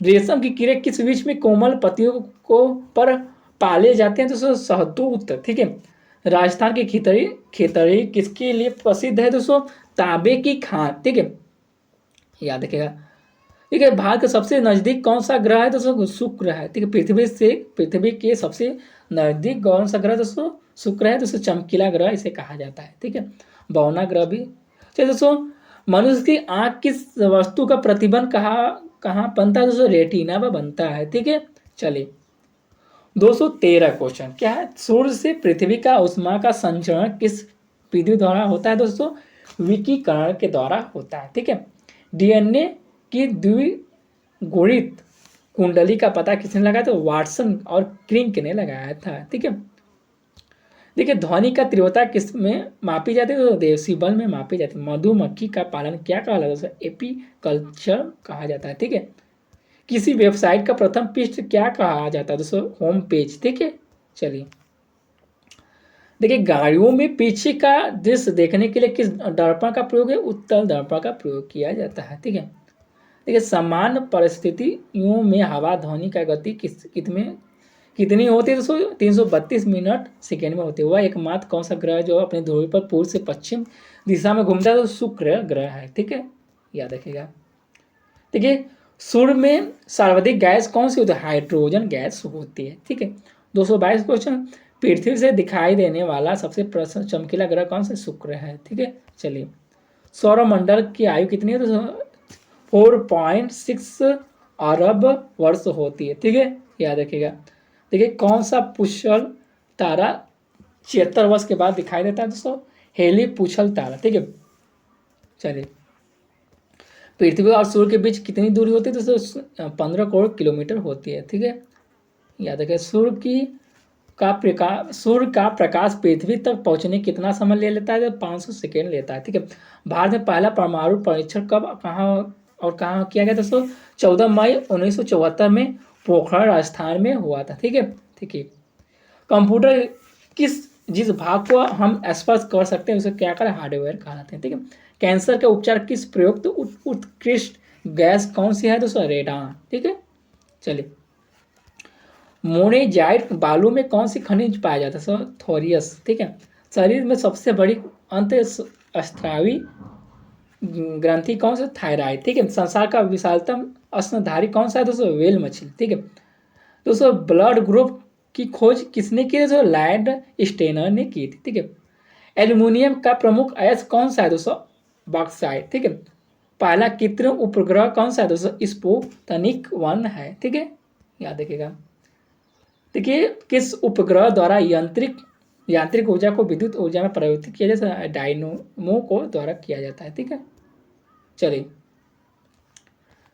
रेशम की कीड़े किस वृक्ष में कोमल पत्तियों को पर पाले जाते हैं दोस्तों? शहतूत। ठीक है। राजस्थान की खेतड़ी किसके लिए प्रसिद्ध है दोस्तों? तांबे की खान। ठीक है, याद रखिएगा। ठीक है। भारत का सबसे नजदीक कौन सा ग्रह है दोस्तों? शुक्र है। ठीक है। पृथ्वी के सबसे नजदीक कौन सा ग्रह दोस्तों? शुक्र है दोस्तों। चमकीला ग्रह इसे कहा जाता है। ठीक है। बौना ग्रह भी। चलिए दोस्तों, मनुष्य की आंख किस वस्तु का प्रतिबंध कहाँ बनता है दोस्तों? रेटिना पर बनता है। ठीक है। चलिए, 213 क्वेश्चन क्या है, सूर्य से पृथ्वी का उष्मा का संचरण किस विधि द्वारा होता है दोस्तों, विकिरण के द्वारा होता है। ठीक है, डीएनए की द्विगुणित कुंडली का पता किसने लगाया, तो वाटसन और क्रिक ने लगाया था। ठीक है, देखिए ध्वनि का तीव्रता किस में मापी जाती है, तो डेसिबल में मापी जाती है। मधुमक्खी का पालन क्या कहा जाता है, एपीकल्चर कहा जाता है। ठीक है, किसी वेबसाइट का प्रथम पृष्ठ क्या कहा जाता है दोस्तों, होम पेज। ठीक है, चलिए देखिए गाड़ियों में पीछे का दृश्य देखने के लिए किस दर्पण का प्रयोग है, उत्तल दर्पण का प्रयोग किया जाता है। ठीक है, देखिए सामान्य परिस्थितियों में हवा ध्वनि का गति कितनी होती है दोस्तों, 332 मिनट सेकेंड में होती है। वह एकमात्र कौन सा ग्रह जो अपनी ध्रुव पर पूर्व से पश्चिम दिशा में घूमता है, तो शुक्र ग्रह है। ठीक है, याद रखिएगा। देखिए सूर्य में सर्वाधिक गैस कौन सी होती है, हाइड्रोजन गैस होती है। ठीक है, 222 क्वेश्चन, पृथ्वी से दिखाई देने वाला सबसे प्रसन्न चमकीला ग्रह कौन सा, शुक्र है। ठीक है, चलिए सौरमंडल की आयु कितनी है, तो 4.6 अरब वर्ष होती है। ठीक है, याद रखिएगा। देखिए कौन सा पुच्छल तारा 76 वर्ष के बाद दिखाई देता है दोस्तों, हेली पुच्छल तारा। ठीक है, चलिए पृथ्वी और सूर्य के बीच कितनी दूरी होती है दोस्तों, 15 करोड़ किलोमीटर होती है। ठीक है, याद रखिए। सूर्य का प्रकाश पृथ्वी तक पहुंचने कितना समय ले लेता है, 500 सेकेंड लेता है। ठीक है, भारत में पहला परमाणु परीक्षण कब, कहाँ और कहाँ किया गया दोस्तों, 14 मई 1974 में पोखरण राजस्थान में हुआ था। ठीक है, ठीक है। कंप्यूटर जिस भाग को हम स्पर्श कर सकते हैं उसे क्या करें, हार्डवेयर कहलाते हैं। ठीक है, कैंसर के उपचार किस प्रयुक्त उत्कृष्ट गैस कौन सी है दोस्तों, रेडान। ठीक है, चलिए मोनेजाइट बालू में कौन सी खनिज पाया जाता है, सर थोरियस। ठीक है, शरीर में सबसे बड़ी अंतःस्रावी ग्रंथि कौन सा, थायराइड। ठीक है, संसार का विशालतम स्तनधारी कौन सा है दोस्तों, वेल मछली। ठीक है दोस्तों, ब्लड ग्रुप की खोज किसने की, दोस्तों लैंड स्टेनर ने की थी। ठीक है, एल्यूमिनियम का प्रमुख अयस्क कौन सा है दोस्तों, बॉक्साइट। ठीक है, पहला कृत्रिम उपग्रह कौन सा है दोस्तों, स्पुतनिक 1 है। ठीक है, याद रखिएगा। देखिए किस उपग्रह द्वारा यांत्रिक ऊर्जा को विद्युत ऊर्जा में परिवर्तित किया जाता है, डायनोमो को द्वारा किया जाता है। ठीक है, चलिए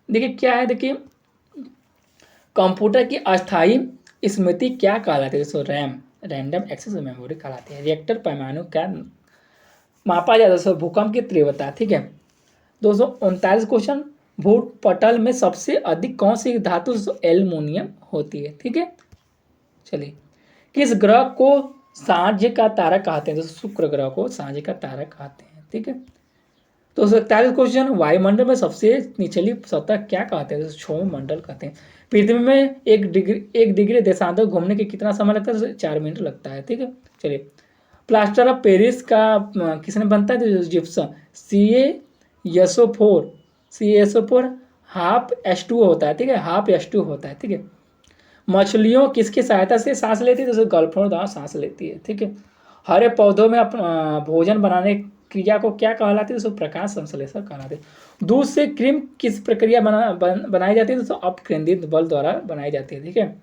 देखिए क्या है, देखिए कंप्यूटर की अस्थायी स्मृति क्या कहलाती है दोस्तों, रैम, रैंडम एक्सेस मेमोरी कहलाती है। रिएक्टर पैमानों क्या मापा जाता है दोस्तों, भूकंप की तीव्रता। ठीक है, 239 क्वेश्चन, भूपटल में सबसे अधिक कौन सी धातु एल्युमिनियम होती है। ठीक है, चलिए किस ग्रह को सांझ का तारा कहते हैं, दोस्तों शुक्र ग्रह को सांझ का तारा कहते हैं। ठीक है, 241 क्वेश्चन, वायुमंडल में सबसे निचली सतह क्या कहते हैं, दोस्तों क्षोभ मंडल कहते हैं। पृथ्वी में एक डिग्री देशांतर घूमने के कितना समय लगता है, 4 मिनट लगता है। ठीक है, चलिए प्लास्टर ऑफ पेरिस का किसने बनता है, जिप्सम। CaSO4 हाफ H2 होता है। ठीक है, हाफ H2 होता है। ठीक है, मछलियों किसकी सहायता से सांस लेती है, दोस्तों गलफड़ों द्वारा सांस लेती है। ठीक है, हरे पौधों में भोजन बनाने क्रिया को क्या कहलाती है, दोस्तों प्रकाश संश्लेषण कहलाते हैं। दूध से क्रीम किस प्रक्रिया बनाई जाती है, दोस्तों अपकेंद्रित बल द्वारा बनाई जाती है। ठीक है,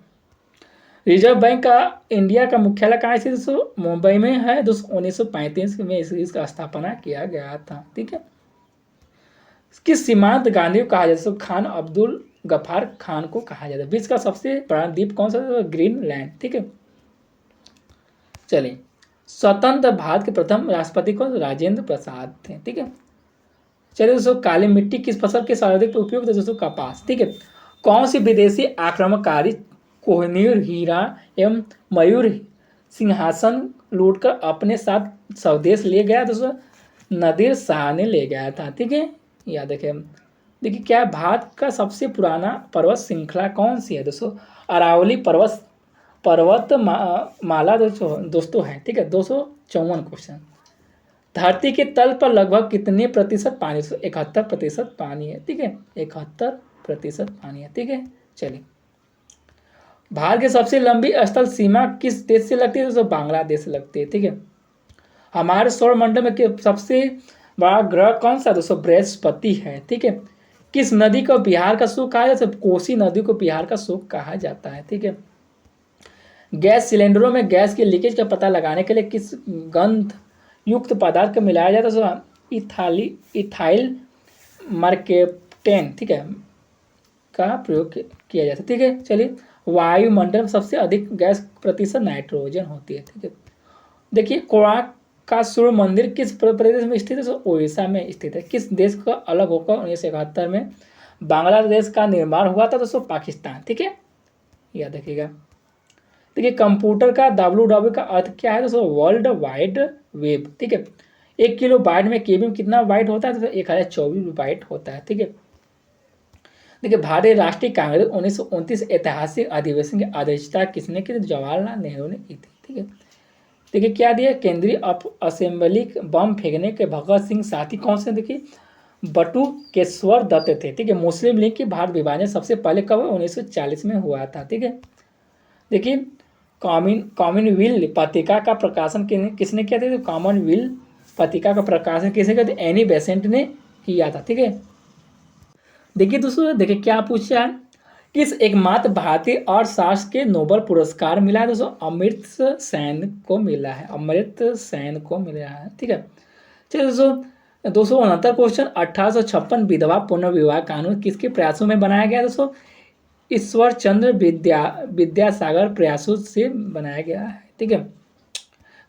रिजर्व बैंक का इंडिया का मुख्यालय कहाँ से दोस्तों, मुंबई में है। दोस्तों 1935 में इसका स्थापना किया गया था। ठीक है, किस सीमांत गांधी को कहा जाता है, खान अब्दुल गफार खान को कहा जाता है। विश्व का सबसे बड़ा द्वीप कौन सा, ग्रीनलैंड। ठीक है, चलिए स्वतंत्र भारत के प्रथम राष्ट्रपति को राजेंद्र प्रसाद थे। ठीक है, चलिए दोस्तों काली मिट्टी किस फसल के सर्वाधिक उपयोग है, दोस्तों कपास। ठीक है, कौन सी विदेशी आक्रमणकारी कोहिनूर हीरा एवं मयूर सिंहासन लूटकर अपने साथ स्वदेश ले गया, दोस्तों नादिर शाह ने ले गया था। ठीक है, याद रखें। देखिए क्या भारत का सबसे पुराना पर्वत श्रृंखला कौन सी है, दोस्तों अरावली पर्वत माला दोस्तों है। ठीक है, 254 क्वेश्चन, धरती के तल पर लगभग कितने प्रतिशत पानी, 71% पानी है। ठीक है, 71% पानी है। ठीक है, चलिए भारत की सबसे लंबी स्थल सीमा किस देश से लगती है, दोस्तों बांग्लादेश से लगती है। ठीक है, हमारे सौरमंडल में सबसे बड़ा ग्रह कौन सा, दोस्तों बृहस्पति है। ठीक है, किस नदी को बिहार का सुख कहा जाता है, कोसी नदी को बिहार का सुख कहा जाता है। ठीक है, गैस सिलेंडरों में गैस की लीकेज का पता लगाने के लिए किस गंध युक्त पदार्थ को मिलाया जाता है? तो इथाइल मर्केप्टेन, ठीक है, का प्रयोग किया जाता है। ठीक है, चलिए, वायुमंडल में सबसे अधिक गैस प्रतिशत नाइट्रोजन होती है। ठीक है, देखिए, कोणार्क का सूर्य मंदिर किस प्रदेश में स्थित है? तो उड़ीसा में स्थित है। किस देश का अलग होकर 1971 में बांग्लादेश का निर्माण हुआ था? दोस्तों पाकिस्तान। ठीक है, याद रखिएगा। देखिए, कंप्यूटर का WW का अर्थ क्या है? दोस्तों वर्ल्ड वाइड वेब। ठीक है, 1 किलो बाइट में केबी में कितना बाइट होता है? तो 1024 बाइट होता है। ठीक है, देखिए, भारतीय राष्ट्रीय कांग्रेस 1929 ऐतिहासिक अधिवेशन की अध्यक्षता किसने की? जवाहरलाल नेहरू ने की थी। ठीक है, देखिए क्या दिया, केंद्रीय असेंबली बम फेंकने के भगत सिंह साथी कौन से? देखिए, बटुकेश्वर दत्त थे। ठीक है, मुस्लिम लीग की भारत विभाजन सबसे पहले कब? 1940 में हुआ था। ठीक है, देखिए, कॉमनवेल्थ पत्रिका का प्रकाशन किसने किया था? कॉमनवेल्थ पत्रिका का प्रकाशन किसने किया था? एनी बेसेंट ने किया था। ठीक है, देखिए दोस्तों, देखिए क्या पूछा है, किस एकमात्र भारतीय अर्थशास्त्र के नोबेल पुरस्कार मिला है? दोस्तों अमर्त्य सेन को मिला है, अमर्त्य सेन को मिला है। ठीक है, चलिए दोस्तों, 269 क्वेश्चन, 1856 विधवा पुनर्विवाह कानून किसके प्रयासों में बनाया गया? दोस्तों ईश्वर चंद्र विद्यासागर प्रयासों से बनाया गया है। ठीक है,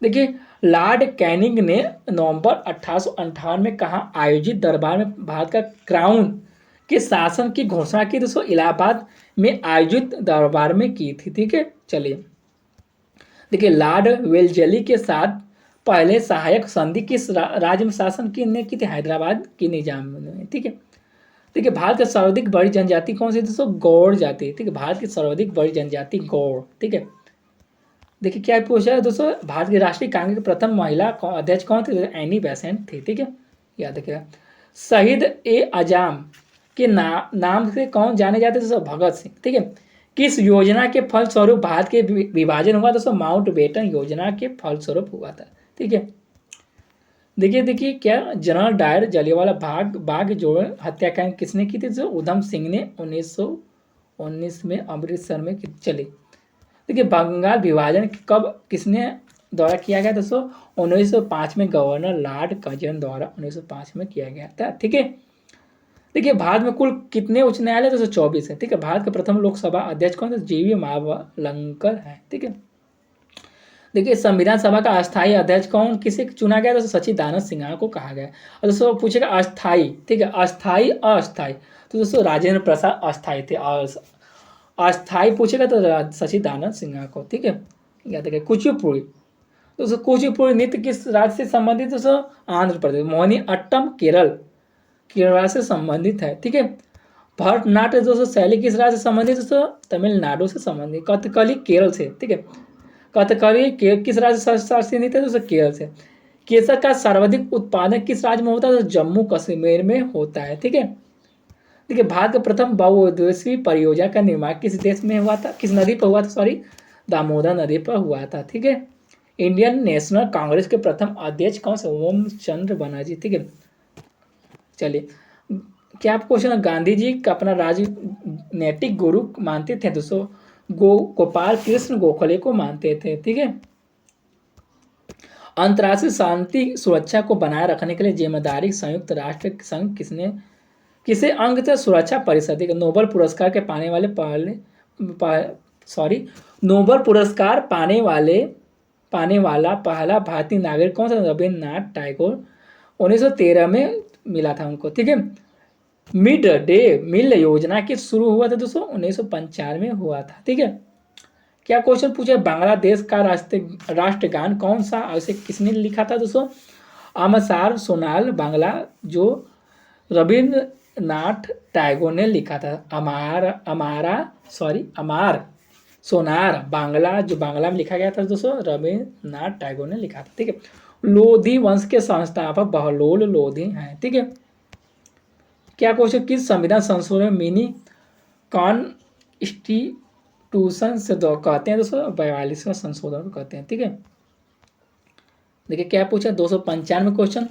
देखिए, लॉर्ड कैनिंग ने नवंबर 1858 में कहाँ आयोजित दरबार में भारत का क्राउन के शासन की घोषणा की? दोस्तों इलाहाबाद में आयोजित दरबार में की थी। ठीक है, चलिए, देखिए, लॉर्ड वेलजेली के साथ पहले सहायक संधि किस राज्य में शासन की ने की थी? हैदराबाद की निजाम में। ठीक है, देखिए, भारत की सर्वाधिक बड़ी जनजाति कौन सी? दोस्तों गौड़ जाति। ठीक है, भारत की सर्वाधिक बड़ी जनजाति गौड़। ठीक है, देखिए क्या पूछा है दोस्तों, भारत की राष्ट्रीय कांग्रेस की प्रथम महिला अध्यक्ष कौन थी? एनी बेसेंट थी। ठीक है, याद रखिएगा। शहीद ए आजम के नाम से कौन जाने जाते? दोस्तों भगत सिंह। ठीक है, किस योजना के फलस्वरूप भारत के विभाजन हुआ? दोस्तों माउंट बेटन योजना के फलस्वरूप हुआ था। ठीक है, देखिए देखिए क्या, जनरल डायर जलियांवाला बाग जो हत्याकांड किसने की थी? जो उधम सिंह ने 1919 में अमृतसर में की। चलिए, देखिए, बंगाल विभाजन कब किसने द्वारा किया गया? दोस्तों 1905 में गवर्नर लॉर्ड कर्जन द्वारा 1905 में किया गया था। ठीक है, देखिए, भारत में कुल कितने उच्च न्यायालय? 224 है। ठीक है, भारत के प्रथम लोकसभा अध्यक्ष कौन थे? जीवी मावलंकर है। ठीक है, देखिए, संविधान सभा का अस्थायी अध्यक्ष कौन किसे चुना गया? दोस्तों सच्चिदानंद सिन्हा को कहा गया। और दोस्तों पूछेगा अस्थाई। ठीक है, अस्थाई अस्थाई, तो दोस्तों राजेंद्र प्रसाद अस्थाई थे। और अस्थाई पूछेगा तो सच्चिदानंद सिन्हा को। ठीक है, याद रखिए। कुचिपुड़ी, दोस्तों कुचिपुड़ी नृत्य किस राज्य से संबंधित? दोस्तों आंध्र प्रदेश। मोहिनी अट्टम केरल से संबंधित है। ठीक है, भरतनाट्य दोस्तों शैली किस राज्य से संबंधित? दोस्तों तमिलनाडु से संबंधित। कथकली केरल से। ठीक है, कथकली किस राज्य से संबंधित है? दोस्तों केरल से। केसर का सर्वाधिक उत्पादन किस राज्य में होता है? जम्मू कश्मीर में होता है। ठीक है, देखिए, भारत का प्रथम बहुउद्देशीय परियोजना का निर्माण किस देश में हुआ था? किस नदी पर हुआ था? सॉरी, दामोदर नदी पर हुआ था। ठीक है, इंडियन नेशनल कांग्रेस के प्रथम अध्यक्ष कौन से? ओम चंद्र बनर्जी। ठीक है, चलिए, क्या आप क्वेश्चन, गांधी जी का अपना राजनीतिक गुरु मानते थे? दोस्तों गोपाल कृष्ण गोखले को मानते थे। ठीक है, अंतर्राष्ट्रीय शांति सुरक्षा को बनाए रखने के लिए जिम्मेदारी संयुक्त राष्ट्र संघ किसे अंग थे? सुरक्षा परिषद। नोबेल पुरस्कार के पाने वाले नोबेल पुरस्कार पाने वाला पहला भारतीय नागरिक कौन सा? रविन्द्रनाथ टैगोर। 1913 में मिला था उनको। ठीक है, मिड डे मील योजना की शुरू हुआ था दोस्तों 1995 में हुआ था। ठीक है, क्या क्वेश्चन पूछा, बांग्लादेश का राष्ट्रगान कौन सा, उसे किसने लिखा था? दोस्तों अमसार सोनाल बांग्ला, जो रविन्द्रनाथ टैगोर ने लिखा था। अमार सोनार बांग्ला, जो बांग्ला में लिखा गया था दोस्तों रविन्द्रनाथ टैगोर ने लिखा था। ठीक है, लोधी वंश के संस्थापक बहलोल लोधी हैं। ठीक है, क्या क्वेश्चन, किस संविधान संशोधन मिनी कॉन्स्टिट्यूशन से कहते हैं? दोस्तों 42वां संशोधन को कहते हैं। ठीक है, देखिए क्या पूछा, 295 क्वेश्चन,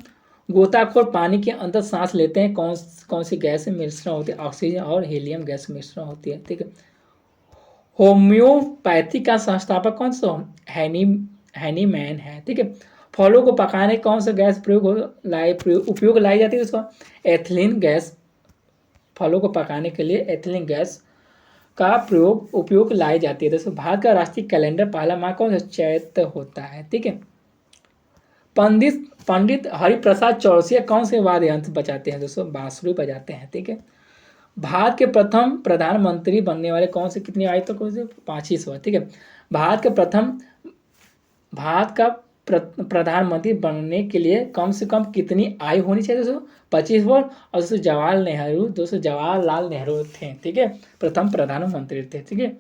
गोताखोर पानी के अंदर सांस लेते हैं, कौन सी गैस मिश्रण होती है? ऑक्सीजन और हीलियम गैस मिश्रण होती है। ठीक है, होम्योपैथी का संस्थापक कौन सा हैनीमैन है, ठीक है। फलों को पकाने कौन सा गैस उपयोग लाई जाती है दोस्तों, एथिलीन गैस। फलों को पकाने के लिए एथिलीन गैस का उपयोग लाई जाती है दोस्तों। भारत का राष्ट्रीय कैलेंडर पहला माह कौन सा, चैत्र होता है, ठीक है। पंडित पंडित हरिप्रसाद चौरसिया कौन से वाद्य यंत्र बजाते हैं दोस्तों, बांसुरी बजाते हैं, ठीक है। भारत के प्रथम प्रधानमंत्री बनने वाले कौन से, कितनी आयु तक, 25 वर्ष, ठीक है। भारत के प्रथम भारत का प्रधानमंत्री बनने के लिए कम से कम कितनी आयु होनी चाहिए दोस्तों, 25 वर्ष। और दोस्तों जवाहरलाल नेहरू थे, ठीक है, प्रथम प्रधानमंत्री थे, ठीक है।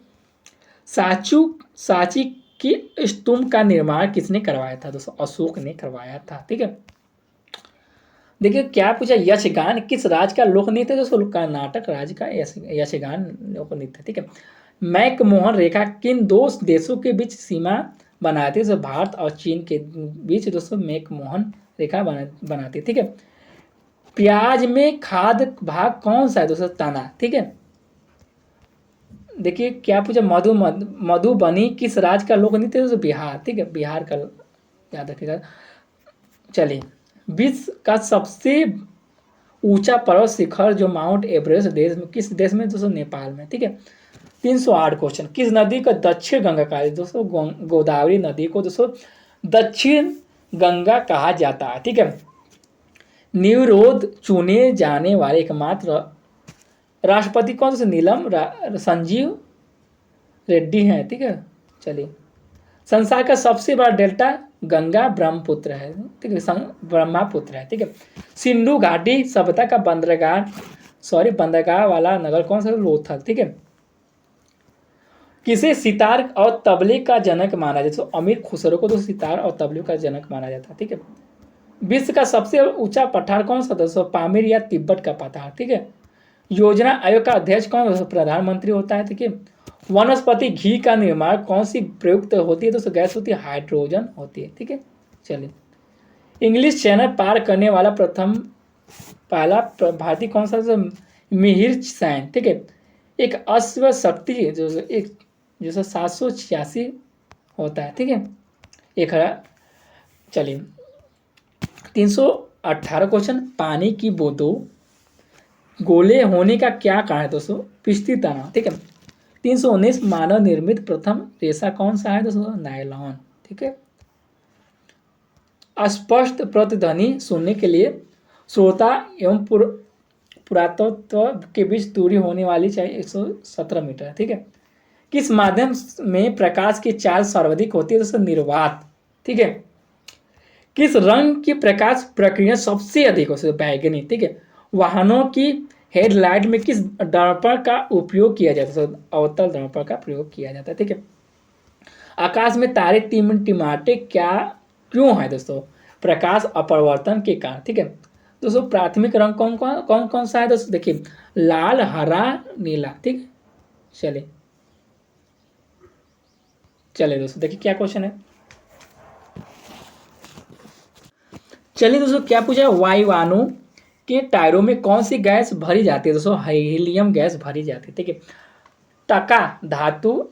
सांची की स्तूप का निर्माण किसने करवाया था दोस्तों, अशोक ने करवाया था, ठीक है। देखिए क्या पूछा, यक्षगान किस राज्य का लोक नृत्य है दोस्तों, कर्नाटक राज्य का यक्षगान लोक नृत्य, ठीक है। मैकमोहन रेखा किन दो देशों के बीच सीमा बनाती है, भारत और चीन के बीच दोस्तों मैकमोहन रेखा बनाती है, ठीक है। प्याज में खाद भाग कौन सा है दोस्तों, तना, ठीक है। देखिए क्या पूछा, मधुबनी किस राज्य का लोक नृत्य है दोस्तों, बिहार, ठीक है, बिहार का, याद रखिएगा। चलिए, विश्व का सबसे ऊंचा पर्वत शिखर जो माउंट एवरेस्ट देश में, किस देश में दोस्तों, नेपाल में, ठीक है। 308 क्वेश्चन, किस नदी का दक्षिण गंगा कहा दोस्तों, गोदावरी नदी को दोस्तों दक्षिण गंगा कहा जाता है, ठीक है। निर्विरोध चुने जाने वाले एकमात्र राष्ट्रपति कौन से, नीलम संजीव रेड्डी हैं, ठीक है। चलिए, संसार का सबसे बड़ा डेल्टा गंगा ब्रह्मपुत्र है, ठीक है, ब्रह्मपुत्र है, ठीक है। सिंधु घाटी सभ्यता का बंदरगाह वाला नगर कौन सा, लोथल, ठीक है। किसे सितार और तबले का जनक माना जाता है, अमीर खुसरो को तो सितार और तबले का जनक माना जाता है, ठीक है। विश्व का सबसे ऊंचा पठार कौन सा दोस्तों, पामीर या तिब्बत का पठार, ठीक है। योजना आयोग का अध्यक्ष कौन दोस्तों, प्रधानमंत्री होता है, ठीक है। वनस्पति घी का निर्माण कौन सी प्रयुक्त होती है दोस्तों, गैस होती है, हाइड्रोजन होती है, ठीक है। चलिए, इंग्लिश चैनल पार करने वाला पहला भारतीय कौन सा, मिहिर सैन, ठीक है। एक अश्व शक्ति जो 786 होता है, ठीक है, एक हरा। चलिए, 318 क्वेश्चन, पानी की बूंदों गोले होने का क्या कारण है दोस्तों, पिछती तनाव, ठीक है। 319 मानव निर्मित प्रथम रेशा कौन सा है दोस्तों, नायलॉन, ठीक है। अस्पष्ट प्रतिध्वनि सुनने के लिए श्रोता एवं पुरातत्व के बीच दूरी होने वाली चाहिए 117 मीटर, ठीक है। किस माध्यम में प्रकाश की चाल सर्वाधिक होती है दोस्तों, निर्वात, ठीक है। किस रंग की प्रकाश प्रक्रिया सबसे अधिक हो, बैगनी, ठीक है। वाहनों की हेडलाइट में किस दर्पण का उपयोग किया जाता है, अवतल दर्पण का प्रयोग किया जाता है, ठीक है। आकाश में तारे टिमटिमाते क्यों है दोस्तों, प्रकाश अपवर्तन के कारण, ठीक है। दोस्तों प्राथमिक रंग कौन कौन सा है दोस्तों, देखिए लाल, हरा, नीला, ठीक है। चलिए दोस्तों देखिए क्या क्वेश्चन है। चलिए दोस्तों क्या पूछा है, वायुयानों के टायरों में कौन सी गैस भरी जाती है दोस्तों, हीलियम गैस भरी जाती है, ठीक है। टका धातु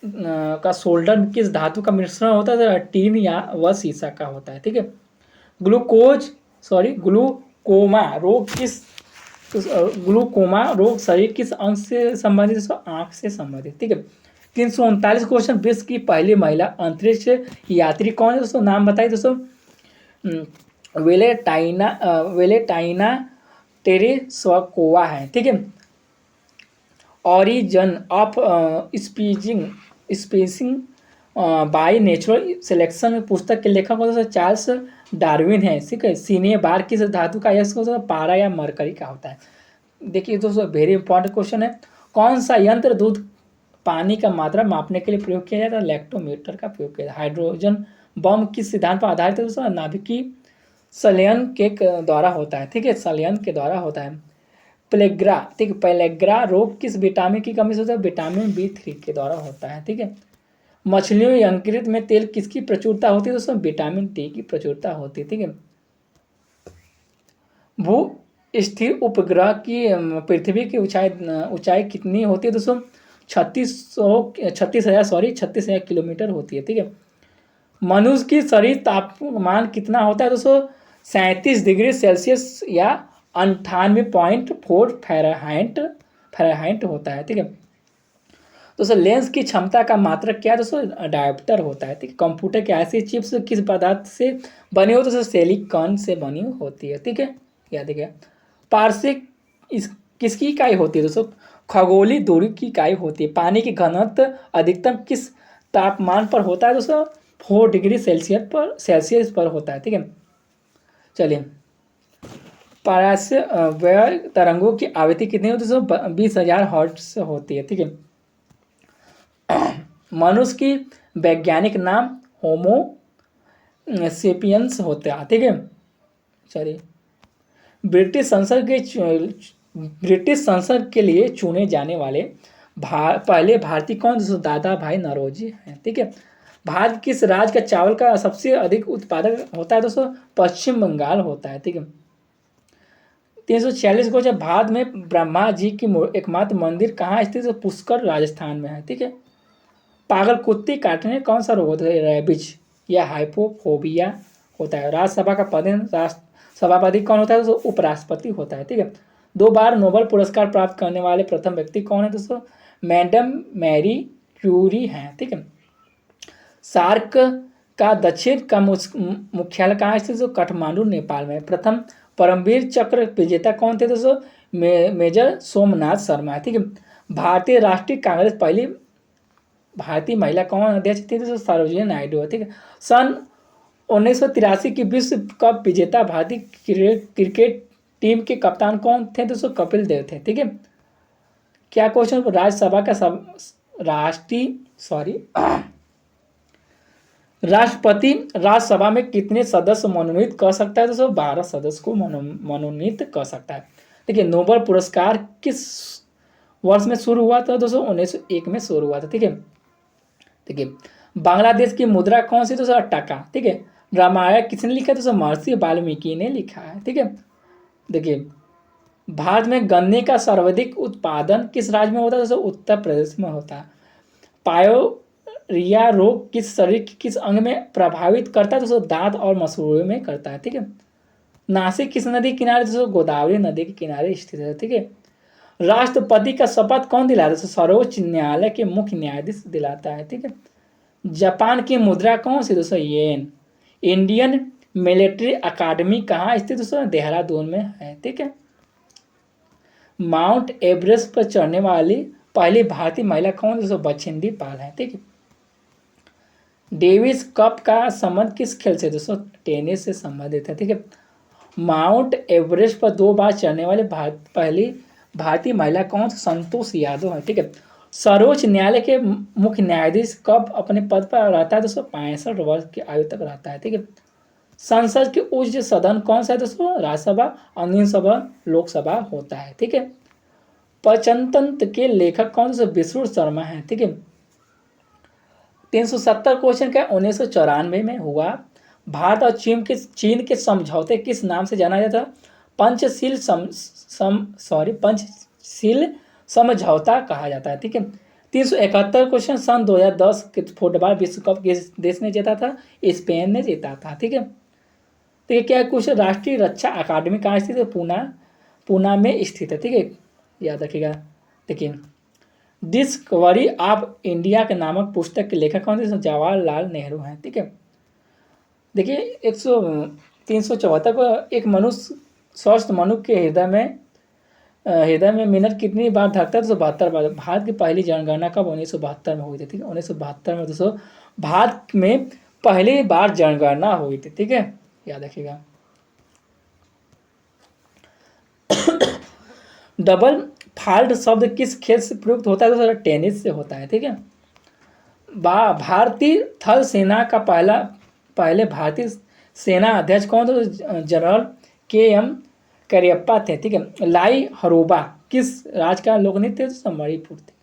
का सोल्डर किस धातु का मिश्रण होता है, टीन या वह शीशा का होता है, ठीक है। ग्लूकोमा रोग शरीर किस अंग से संबंधित, आंख से संबंधित, ठीक है। 339 क्वेश्चन, विश्व की पहली महिला अंतरिक्ष यात्री कौन है दोस्तों, नाम बताइए दोस्तों, वेलेटाइना टेरेस्वाकोवा है, ठीक है। Origin of species by natural selection पुस्तक के लेखक होता है चार्ल्स डार्विन है, ठीक है। सीने बार किस धातु का यश होता है, पारा या मरकरी का होता है। देखिए दोस्तों वेरी इंपॉर्टेंट क्वेश्चन है, कौन सा यंत्र दूध पानी का मात्रा मापने के लिए प्रयोग किया जाता है, लैक्टोमीटर का प्रयोग किया जाता है। हाइड्रोजन बम किस सिद्धांत पर आधारित है दोस्तों, नाभिकीय संलयन के द्वारा होता है, ठीक है, संलयन के द्वारा होता है। प्लेग्रा, ठीक है, प्लेग्रा रोग किस विटामिन की कमी से होता है, विटामिन B3 के द्वारा होता है, ठीक है। मछलियों या अंकुरित में तेल किसकी प्रचुरता होती है दोस्तों, विटामिन D की प्रचुरता होती है, ठीक है। भू स्थिर उपग्रह की पृथ्वी की ऊंचाई कितनी होती है दोस्तों, 36,000 किलोमीटर होती है। ठीक है। मनुष्य की शरीर तापमान कितना होता है दोस्तों? 37 डिग्री सेल्सियस या 98.4 फ़ारेनहाइट होता है। ठीक है दोस्तों। लेंस की क्षमता का मात्रक क्या है दोस्तों? डायोप्टर होता है। ठीक है। कंप्यूटर की ऐसी चिप्स किस पदार्थ से बनी होती है दोस्तों? सिलिकॉन से बनी होती है। ठीक है। याद देखिए। पारसिक इस किसकी इकाई होती है दोस्तों? खगोलीय दूरी की इकाई होती है। पानी की घनत्व अधिकतम किस तापमान पर होता है दोस्तों? 4 डिग्री सेल्सियस पर होता है। ठीक है। चलिए, परास्य व्यय तरंगों की आवृत्ति कितनी होती है दोस्तों? 20,000 हर्ट्ज होती है। ठीक है। मनुष्य की वैज्ञानिक नाम होमो सेपियंस होता है। ठीक है। चलिए, ब्रिटिश संसद के लिए चुने जाने वाले पहले भारतीय कौन? दोस्तों दादा भाई नौरोजी हैं। ठीक है। भारत किस राज्य का चावल का सबसे अधिक उत्पादक होता है दोस्तों? पश्चिम बंगाल होता है। ठीक है। 346 को जब भारत में ब्रह्मा जी की एकमात्र मंदिर कहाँ स्थित है? पुष्कर राजस्थान में है। ठीक है। पागल कुत्ते काटने कौन सा रोग होता है? रेबिज या हाइपोफोबिया होता है। राज्यसभा का सभापति कौन होता है दोस्तों? उपराष्ट्रपति होता है। ठीक है। 2 बार नोबेल पुरस्कार प्राप्त करने वाले प्रथम व्यक्ति कौन है दोस्तों? मैडम मैरी क्यूरी हैं। ठीक है। सार्क का दक्षिण का मुख्यालय कहाँ स्थित है? काठमांडू नेपाल में। प्रथम परमवीर चक्र विजेता कौन थे दोस्तों? मेजर सोमनाथ शर्मा है। ठीक है। भारतीय राष्ट्रीय कांग्रेस पहली भारतीय महिला कौन अध्यक्ष थी दोस्तों? सरोजिनी नायडू है। ठीक है। सन 1983 की विश्व कप विजेता भारतीय क्रिकेट टीम के कप्तान कौन थे दोस्तों? कपिल देव थे। ठीक है। क्या क्वेश्चन? राज्यसभा का राष्ट्रपति राज्यसभा में कितने सदस्य मनोनीत कर सकता है दोस्तों? 12 सदस्य को मनोनीत कर सकता है। देखिए, नोबेल पुरस्कार किस वर्ष में शुरू हुआ था दोस्तों? 1901 में शुरू हुआ था। ठीक है। देखिए, बांग्लादेश की मुद्रा कौन सी दोस्तों? टका। ठीक है। रामायण किसने लिखा है दोस्तों? महर्षि वाल्मीकि ने लिखा है। ठीक है। देखिए, भारत में गन्ने का सर्वाधिक उत्पादन किस राज्य में होता है दोस्तों? उत्तर प्रदेश में होता है। पायोरिया रोग किस शरीर के किस अंग में प्रभावित करता है दोस्तों? दांत और मसूड़ों में करता है। ठीक है। नासिक किस नदी के किनारे दोस्तों? गोदावरी नदी के किनारे स्थित है। ठीक है। राष्ट्रपति का शपथ कौन दिलाता है? सर्वोच्च न्यायालय के मुख्य न्यायाधीश दिलाता है। ठीक है। जापान की मुद्रा कौन सी दोस्तों? येन। इंडियन मिलिट्री अकादमी कहाँ स्थित दोस्तों? देहरादून में है। ठीक है। माउंट एवरेस्ट पर चढ़ने वाली पहली भारतीय महिला कौन दोस्तों? बछिंदी पाल है। ठीक है। डेविस कप का संबंध किस खेल से दोस्तों? टेनिस से संबंधित है। ठीक है। माउंट एवरेस्ट पर 2 बार चढ़ने वाले पहली भारतीय महिला कौन? संतोष यादव है। ठीक है। सर्वोच्च न्यायालय के मुख्य न्यायाधीश कब अपने पद पर रहता है दोस्तों? 65 वर्ष की आयु तक रहता है। ठीक है। संसद के उच्च सदन कौन सा है दोस्तों? राज्यसभा और निम्नसभा लोकसभा होता है। ठीक है। पंचतंत्र के लेखक कौन से? विष्णु शर्मा है। ठीक है। 370 क्वेश्चन का 1994 में हुआ। भारत और चीन के समझौते किस नाम से जाना जाता? पंचशील समझौता कहा जाता है। ठीक है। 371 क्वेश्चन सन 2010 के फुटबॉल विश्व कप किस देश ने जीता था? स्पेन ने जीता था। ठीक है। तो ये क्या क्वेश्चन? राष्ट्रीय रक्षा अकादमी कहाँ स्थित है? पूना में स्थित है। ठीक है। याद रखिएगा। देखिए, डिस्कवरी ऑफ इंडिया के नामक पुस्तक के लेखक कौन थे? जवाहरलाल नेहरू हैं। ठीक है। देखिए, 374 को एक स्वस्थ मनुष्य के हृदय में मिनट कितनी बार धड़कता है? 272 बार। भारत की पहली जनगणना कब? 1972 में हुई थी। ठीक है। 1972 में दोस्तों भारत में पहली बार जनगणना हुई थी। ठीक है। याद रखिएगा। डबल फाल्ट शब्द किस खेल से प्रयुक्त होता है दोस्तों? टेनिस से होता है। ठीक है। भारतीय थल सेना का पहले भारतीय सेना अध्यक्ष कौन थे? जनरल KM करियप्पा थे। ठीक है। लाई हरोबा किस राज्य का लोक नृत्य थे? मणिपुर थे।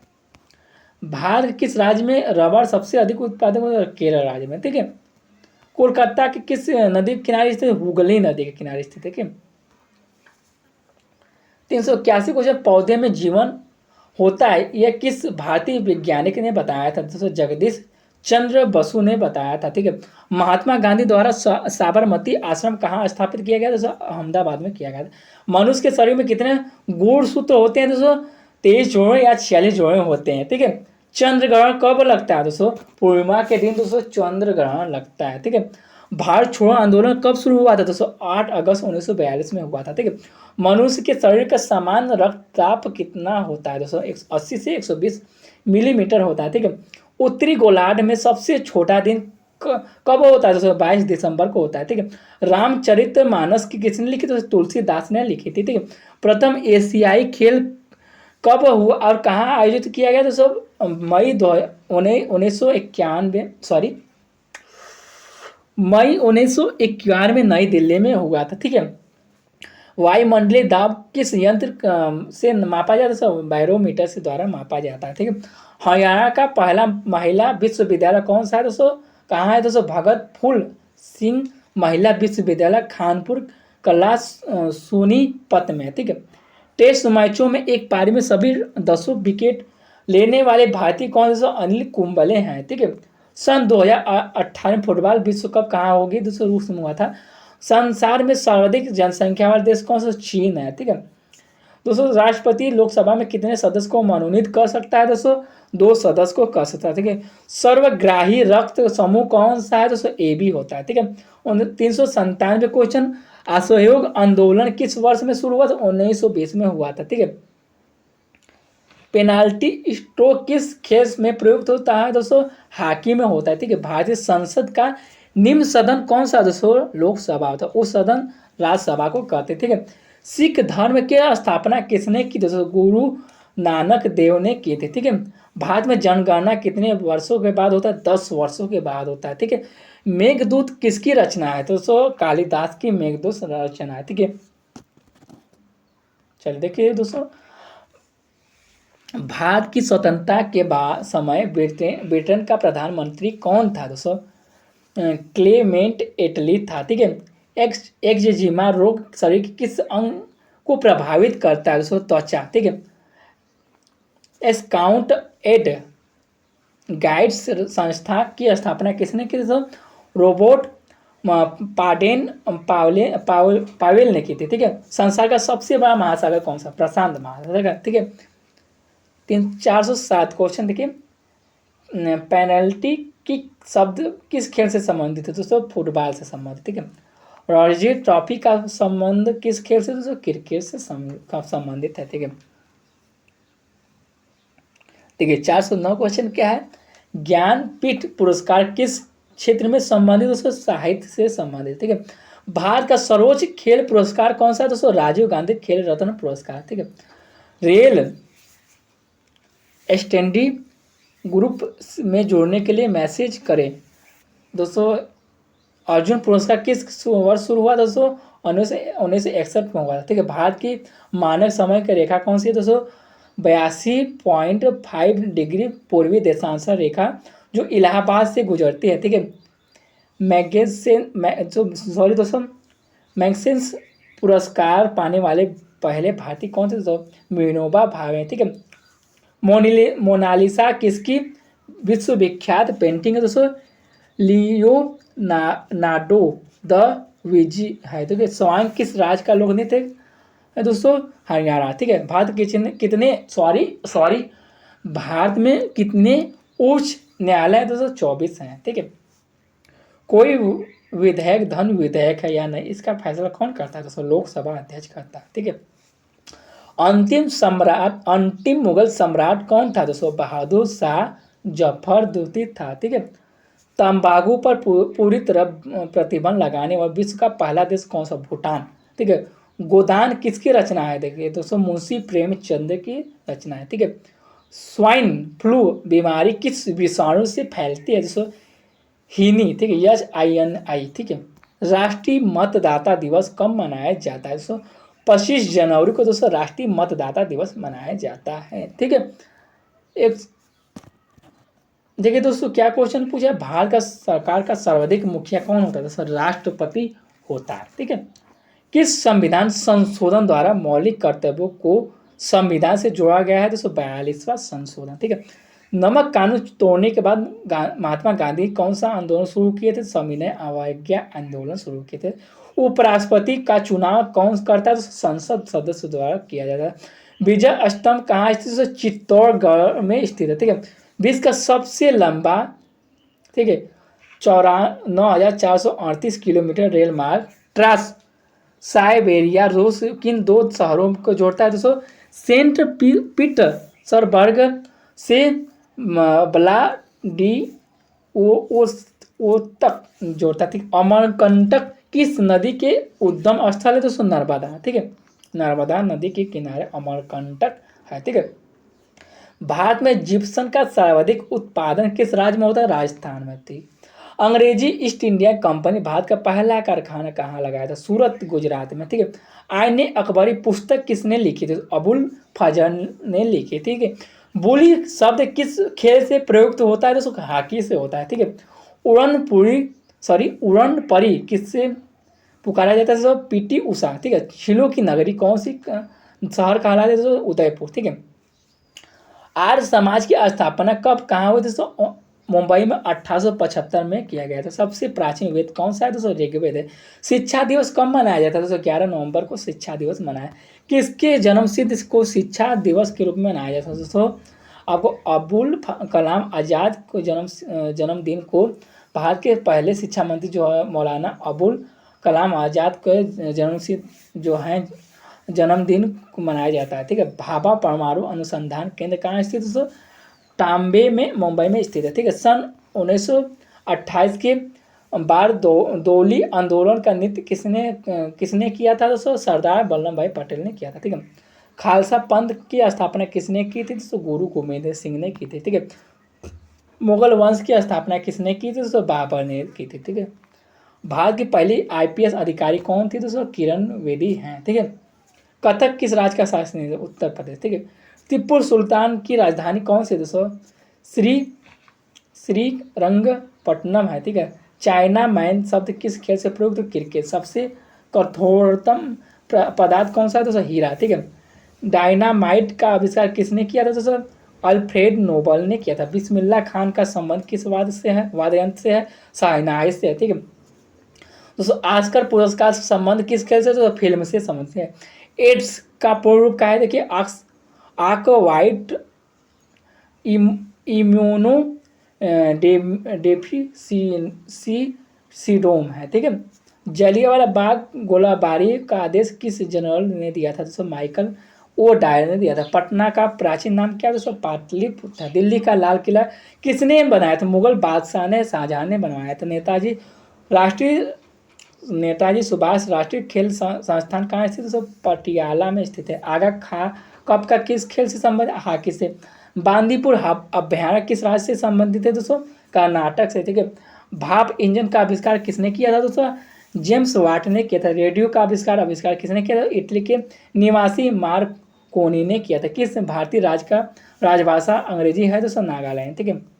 भारत किस राज्य में रबर सबसे अधिक उत्पादन होता है? केरल राज्य में। ठीक है। कोलकाता के किस नदी के किनारे स्थित? हुगली नदी के किनारे स्थित है। 381 क्वेश्चन, पौधे में जीवन होता है, यह किस भारतीय वैज्ञानिक ने बताया था? दोस्तों जगदीश चंद्र बसु ने बताया था। ठीक है। महात्मा गांधी द्वारा साबरमती आश्रम कहाँ स्थापित किया गया? दोस्तों अहमदाबाद में किया गया था। मनुष्य के शरीर में कितने गुणसूत्र होते हैं? दोस्तों 23 जोड़े या 46 जोड़े होते हैं। ठीक है। चंद्र ग्रहण कब लगता है? दोस्तों पूर्णिमा के दिन दोस्तों चंद्र ग्रहण लगता है। ठीक है। भारत छोड़ो आंदोलन कब शुरू हुआ था? दोस्तों 8 अगस्त 1942 में हुआ था। ठीक है। मनुष्य के शरीर का सामान्य रक्तचाप कितना होता है? दोस्तों 180 से 120 मिलीमीटर होता है। ठीक है। उत्तरी गोलार्ध में सबसे छोटा दिन कब होता है? दोस्तों 22 दिसंबर को होता है। ठीक है। रामचरितमानस की किसने लिखी? तो तुलसीदास ने लिखी थी। ठीक है। प्रथम एशियाई खेल कब हुआ और कहाँ आयोजित किया गया? दोस्तों मई 1991 सॉरी मई 1991 में नई दिल्ली में हुआ था। ठीक है। वायुमंडलीय दाब किस यंत्र से मापा जाता है? दोस्तों बैरोमीटर से द्वारा मापा जाता है। ठीक है। हरियाणा का पहला महिला विश्वविद्यालय कौन सा है? दोस्तों कहाँ है? दोस्तों भगत फूल सिंह महिला विश्वविद्यालय कानपुर कला सोनीपत में। ठीक है। टेस्ट मैचों में एक पारी में सभी 10 विकेट लेने वाले भारतीय कौन से? अनिल कुंबले हैं। ठीक है। सन 2018 फुटबॉल विश्व कप कहाँ होगी? दोस्तों रूस में हुआ था। संसार में सर्वाधिक जनसंख्या वाला देश कौन सा? चीन है। ठीक है। दोस्तों राष्ट्रपति लोकसभा में कितने सदस्य को मनोनीत कर सकता है? दोस्तों 2 सदस्य को कर सकता है। ठीक है। सर्वग्राही रक्त समूह कौन सा है? दोस्तों ए बी होता है। ठीक है। 397 क्वेश्चन। असहयोग आंदोलन किस वर्ष में शुरू हुआ था? 1920 में हुआ था। ठीक है। पेनाल्टी स्ट्रोक किस खेल में प्रयुक्त होता है? दोस्तों हॉकी में होता है। ठीक है। भारतीय संसद का निम्न सदन कौन सा? दोस्तों लोकसभा होता है। उस सदन राज्यसभा को कहते हैं। ठीक है। सिख धर्म की स्थापना किसने की? दोस्तों गुरु नानक देव ने की थी। ठीक है। भारत में जनगणना कितने वर्षों के बाद होता है? 10 वर्षों के बाद होता है। ठीक है। मेघदूत किसकी रचना है? दोस्तों कालिदास की मेघदूत रचना है। ठीक है। चलिए देखिए दोस्तों, भारत की स्वतंत्रता के बाद समय ब्रिटेन का प्रधानमंत्री कौन था? दोस्तों क्लेमेंट एटली था। ठीक है। एक्जिमा रोग शरीर के किस अंग को प्रभावित करता है? दोस्तों त्वचा। ठीक है। स्काउट एड गाइड्स संस्था की स्थापना किसने की? दोस्तों रोबोट पाडेन पावेल ने की थी। ठीक है। संसार का सबसे बड़ा महासागर कौन सा? प्रशांत महासागर। ठीक है। 407 क्वेश्चन देखिए। पेनल्टी किक शब्द किस खेल से संबंधित है? दोस्तों फुटबॉल से संबंधित। ठीक है। रणजी ट्रॉफी का संबंध किस खेल से? दोस्तों क्रिकेट से संबंधित है। ठीक है। देखिए 409 क्वेश्चन क्या है? ज्ञानपीठ पुरस्कार किस क्षेत्र में संबंधित? दोस्तों साहित्य से संबंधित। ठीक है। भारत का सर्वोच्च खेल पुरस्कार कौन सा है? दोस्तों राजीव गांधी खेल रत्न पुरस्कार। ठीक है। रेल स्टैंडी ग्रुप में जोड़ने के लिए मैसेज करें। दोस्तों अर्जुन पुरस्कार किस वर्ष शुरू हुआ? दोस्तों 1961 में हुआ था। ठीक है। भारत की मानक समय की रेखा कौन सी है? दोस्तों 82.5 डिग्री पूर्वी देशांतर रेखा जो इलाहाबाद से गुजरती है। ठीक है। दोस्तों मैगसेंस पुरस्कार पाने वाले पहले भारतीय कौन थे? दोस्तों विनोबा भावे। ठीक है। मोनालिसा किसकी विश्वविख्यात पेंटिंग है? दोस्तों लियोनार्डो द विंची है। ठीक है। स्वांग किस राज्य का लोक नृत्य है? दोस्तों हरियाणा। ठीक है। भारत भारत में कितने उच्च न्यायालय है? दोस्तों 24 हैं। ठीक है। कोई विधेयक धन विधेयक है या नहीं, इसका फैसला कौन करता है? दोस्तों लोकसभा अध्यक्ष करता है। ठीक है। अंतिम मुगल सम्राट कौन था? दोस्तों बहादुर शाह जफर द्वितीय था। ठीक है। तंबाकू पर पूरी तरह प्रतिबंध लगाने वाला विश्व का पहला देश कौन सा? भूटान। ठीक है। गोदान किसकी रचना है? देखिए दोस्तों मुंशी प्रेमचंद की रचना है। ठीक है। स्वाइन फ्लू बीमारी किस विषाणु से फैलती है? दोस्तों हिनी। ठीक है। HINI। ठीक है। राष्ट्रीय मतदाता दिवस कब मनाया जाता है? दोस्तों 25 जनवरी को दोस्तों राष्ट्रीय मतदाता दिवस मनाया जाता है। ठीक है। एक देखिए दोस्तों क्या क्वेश्चन पूछा है? भारत का सरकार का सर्वाधिक मुखिया कौन होता है? दोस्तों राष्ट्रपति होता है। ठीक है। किस संविधान संशोधन द्वारा मौलिक कर्तव्यों को संविधान से जोड़ा गया है 242वां संशोधन। ठीक है, नमक कानून तोड़ने के बाद महात्मा गांधी कौन सा आंदोलन शुरू किए थे? सविनय अवज्ञा आंदोलन शुरू किए थे। उपराष्ट्रपति का चुनाव कौन करता है? संसद सदस्य द्वारा किया जाता है। विजय स्तंभ कहाँ स्थित है? चित्तौड़गढ़ में स्थित है। ठीक है, विश्व का सबसे लंबा, ठीक है, 9,438 किलोमीटर रेल मार्ग ट्रांस साइबेरिया रूस किन दो शहरों को जोड़ता है? दोस्तों, सेंट पीटर्सबर्ग से ब्लाडी ओ तक जोड़ता है। अमरकंटक किस नदी के उद्गम स्थल है? दोस्तों, नर्मदा। ठीक है, नर्मदा नदी के किनारे अमरकंटक है। ठीक है, भारत में जिप्सम का सर्वाधिक उत्पादन किस राज्य में होता है? राजस्थान में। थी अंग्रेजी ईस्ट इंडिया कंपनी भारत का पहला कारखाना कहाँ लगाया था? सूरत, गुजरात में। ठीक है, आईने अकबरी पुस्तक किसने लिखी थी? अबुल फजल ने लिखी। ठीक है, बोली शब्द किस खेल से प्रयुक्त होता है? दोस्तों, हॉकी से होता है। ठीक है, उड़न परी किससे पुकारा जाता है? दोस्तों, पीटी उषा। ठीक है, खिलों की नगरी कौन सी शहर कहलाता है? दोस्तों, उदयपुर। ठीक है, आर्य समाज की स्थापना कब कहाँ हुई? दोस्तों, मुंबई में 1875 में किया गया था। सबसे प्राचीन वेद कौन सा है? दोस्तों, ऋग्वेद है। शिक्षा दिवस कब मनाया जाता है? दोस्तों, 11 नवंबर को शिक्षा दिवस मनाया। किसके जन्मसिद्ध को शिक्षा दिवस के रूप में मनाया जाता है? दोस्तों, आपको अबुल कलाम आज़ाद को जन्मदिन को भारत के पहले शिक्षा मंत्री जो है मौलाना अबुल कलाम आज़ाद के जन्मसिद्ध जो हैं जन्मदिन को मनाया जाता है। ठीक है, भाभा परमाणु अनुसंधान केंद्र कहाँ स्थित है? दोस्तों, तांबे में, मुंबई में स्थित है। ठीक है, सन 1928 के बाद दोली आंदोलन का नृत्य किसने किया था? दोस्तों, सरदार वल्लभ भाई पटेल ने किया था। ठीक है, खालसा पंथ की स्थापना किसने की थी? दोस्तों, गुरु गोविंद सिंह ने की थी। ठीक है, मुगल वंश की स्थापना किसने की थी? दोस्तों, बाबर ने की थी। ठीक है, भारत की पहली IPS अधिकारी कौन थी? दोस्तों, किरण बेदी हैं। ठीक है, कथक किस राज्य का शासनीय है? उत्तर प्रदेश। ठीक है, टिप्पू सुल्तान की राजधानी कौन सी है? दोस्तों, श्रीरंगपट्टनम है। ठीक है, चाइना मैन शब्द किस खेल से प्रयुक्त? क्रिकेट। सबसे कठोरतम पदार्थ कौन सा है? दोस्तों, हीरा। ठीक है, डायनामाइट का आविष्कार किसने किया था? दोस्तों, अल्फ्रेड नोबल ने किया था। बिस्मिल्लाह खान का संबंध किस वाद्ययंत्र से है? शहनाई से है। ठीक है, दोस्तों, ऑस्कर पुरस्कार से संबंध किस खेल से? तो फिल्म से संबंध है। एड्स का पूर्ण रूप क्या है? देखिए, आक्वाइड इम्यूनो डेफिसिएंसी है। ठीक है, जलियांवाला बाग गोलाबारी का आदेश किस जनरल ने दिया था? दोस्तों, माइकल ओ डायर ने दिया था। पटना का प्राचीन नाम क्या है? दोस्तों, पाटलिपुत्र था। दिल्ली का लाल किला किसने बनाया था? मुगल बादशाह ने, शाहजहां ने बनवाया था। नेताजी सुभाष राष्ट्रीय खेल संस्थान कहाँ स्थित है? दोस्तों, पटियाला में स्थित है। आगा खा कप का किस खेल से संबंधित? हॉकी से। बांदीपुर अभ्यारण्य किस राज्य से संबंधित है? दोस्तों, कर्नाटक से। ठीक है, भाप इंजन का आविष्कार किसने किया था? दोस्तों, जेम्स वाट ने किया था। रेडियो का आविष्कार किसने किया था? इटली के निवासी मार्कोनी ने किया था। किस भारतीय राज्य का राजभाषा अंग्रेजी है? दोस्तों, नागालैंड। ठीक है,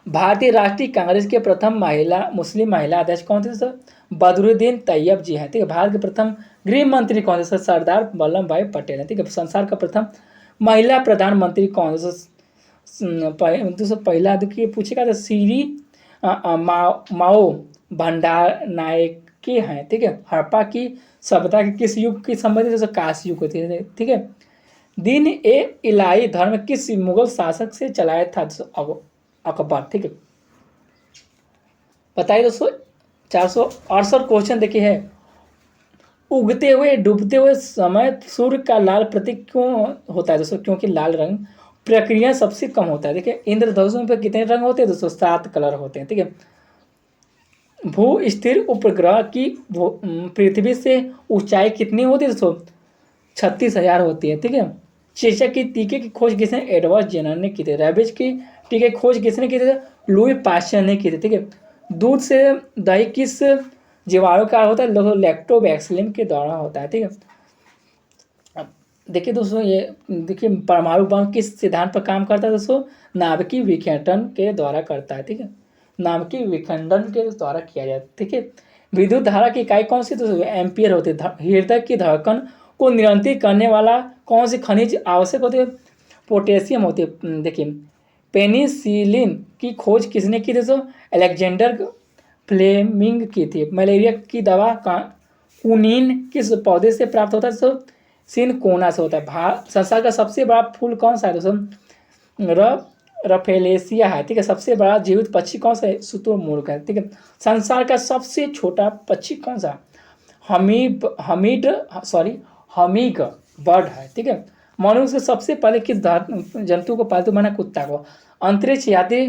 भारतीय राष्ट्रीय कांग्रेस के प्रथम मुस्लिम महिला अध्यक्ष कौन थे? दोस्तों, बदरुद्दीन तैयब जी हैं। ठीक है, भारत के प्रथम गृह मंत्री कौन थे? सरदार वल्लभ भाई पटेल हैं। ठीक है, संसार का प्रथम महिला प्रधानमंत्री कौन? दोस्तों, पहला देखिए पूछेगा तो श्री माओ भंडारनायके हैं। ठीक है, हड़प्पा की सभ्यता के किस युग की संबंधित? दोस्तों, कांस्य युग होती है। ठीक है, दीन ए इलाही धर्म किस मुगल शासक से चलाया था? अकबर। ठीक है, बताइए दोस्तों, 468 क्वेश्चन देखिए है। उगते हुए डूबते हुए समय सूर्य का लाल प्रतीक क्यों होता है? दोस्तों, क्योंकि लाल रंग प्रक्रिया सबसे कम होता है। देखिए, इंद्रधनुष पे कितने रंग होते हैं? दोस्तों, 7 कलर होते हैं। ठीक है, भू स्थिर उपग्रह की पृथ्वी से ऊंचाई कितनी होती है? दोस्तों, 36,000 होती है। ठीक है, चेचक की टीके की खोज किसने? एडवर्ड जेनर ने की थी। रेबीज की टीके की खोज किसने की थी? लुई पास्चर ने की थी। ठीक है, दूध से दही किस जीवाणु का होता है? लैक्टोबैसिलम के द्वारा होता है। ठीक है, अब देखिए दोस्तों, ये देखिए परमाणु बम किस सिद्धांत पर काम करता है? दोस्तों, नाभिकीय विखंडन के द्वारा करता है। ठीक है, नाभिकीय विखंडन के द्वारा किया जाता है। ठीक है, विद्युत धारा की इकाई कौन सी? दोस्तों, एम्पियर होती है। हृदय की धड़कन को नियंत्रित करने वाला कौन सी खनिज आवश्यक होती है? पोटेशियम होती है। देखिए, पेनिसिलिन की खोज किसने की थी? दोस्तों अलेक्जेंडर फ्लेमिंग की थी। मलेरिया की दवा का कुनीन किस पौधे से प्राप्त होता है? दोस्तों सिनकोना से होता है। संसार का सबसे बड़ा फूल कौन सा है? दोस्तों रफेलेसिया है। ठीक है। सबसे बड़ा जीवित पक्षी कौन सा है? शुतुरमुर्ग है। ठीक है। संसार का सबसे छोटा पक्षी कौन सा? हमीग बर्ड है। ठीक है। मनुष्य सबसे पहले किस जंतु को पालतू बना? कुत्ता को। अंतरिक्ष यात्री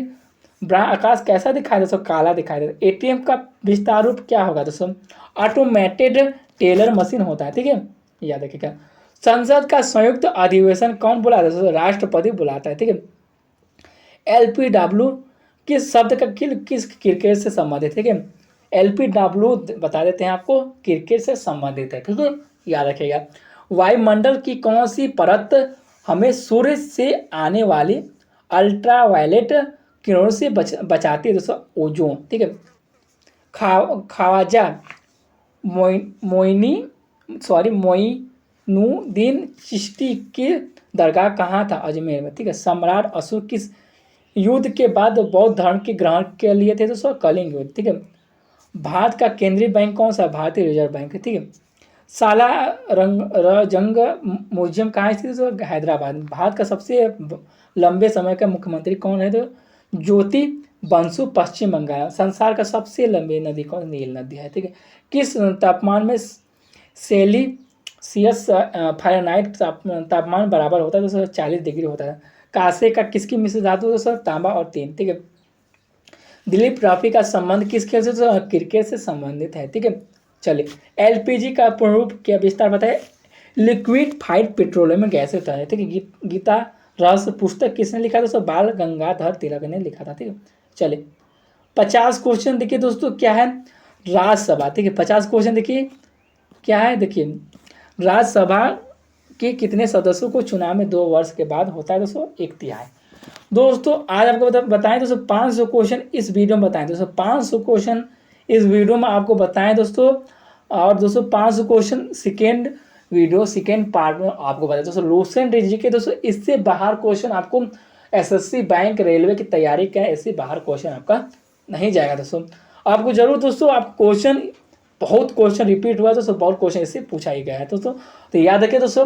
आकाश कैसा दिखाई दे? दोस्तों काला दिखाई दे। एटीएम का विस्तार रूप क्या होगा? दोस्तों ऑटोमेटेड टेलर मशीन होता है। ठीक है, याद रखिएगा। संसद का संयुक्त अधिवेशन कौन बुलाता है? दोस्तों राष्ट्रपति बुलाता है। ठीक है। एलपीडब्ल्यू किस शब्द का किस क्रिकेट से संबंधित है? ठीक है। एलपीडब्ल्यू बता देते हैं आपको, क्रिकेट से संबंधित है। ठीक है, याद रखिएगा। वायुमंडल की कौन सी परत हमें सूर्य से आने वाली अल्ट्रावायलेट किरणों से बचाती है? दोस्तों ओजोन। ठीक है। ख्वाजा मोइनुद्दीन चिश्ती की दरगाह कहाँ था? अजमेर में। ठीक है। सम्राट अशोक किस युद्ध के बाद बौद्ध धर्म के ग्रहण के लिए थे? दोस्तों कलिंग युद्ध। ठीक है। भारत का केंद्रीय बैंक कौन सा? भारतीय रिजर्व बैंक है। ठीक है। साला रंग म्यूजियम कहाँ स्थित है? हैदराबाद। भारत का सबसे लंबे समय का मुख्यमंत्री कौन है? तो ज्योति बंसु, पश्चिम बंगाल। संसार का सबसे लंबी नदी कौन? नील नदी है। ठीक है। किस तापमान में सेल्सियस फ़ारेनहाइट तापमान बराबर होता है? दोस्तों 40 डिग्री होता है। कांसे का किसकी मिश्र धातु? दोस्तों तांबा और टीन। ठीक है। दिलीप ट्रॉफी का संबंध किस खेल से? क्रिकेट से संबंधित है। ठीक है। चलिए, एलपीजी का पूर्ण रूप क्या विस्तार बताए? लिक्विफाइड पेट्रोलियम गैस होता है। ठीक है। गीता रहस्य पुस्तक किसने लिखा? दोस्तों बाल गंगाधर तिलक ने लिखा था। ठीक है। चलिए, 50 क्वेश्चन देखिए दोस्तों, क्या है? राज्यसभा। ठीक है। 50 क्वेश्चन देखिए क्या है। देखिए, राज्यसभा के कितने सदस्यों को चुनाव में 2 वर्ष के बाद होता है? दोस्तों 1/3। दोस्तों आज आपको बताएं दोस्तों 500 क्वेश्चन इस वीडियो में बताएं। दोस्तों 500 क्वेश्चन इस वीडियो में आपको बताएं दोस्तों। और दोस्तों 500 क्वेश्चन सेकेंड पार्ट में आपको बताएं। दोस्तों लूसेंट जीके दोस्तों इससे बाहर क्वेश्चन आपको एसएससी बैंक रेलवे की तैयारी का इससे बाहर क्वेश्चन आपका नहीं जाएगा। दोस्तों आपको जरूर दोस्तों आप क्वेश्चन बहुत क्वेश्चन रिपीट हुआ है दोस्तों, बहुत क्वेश्चन इससे पूछा ही गया है दोस्तों। तो याद रखिए दोस्तों,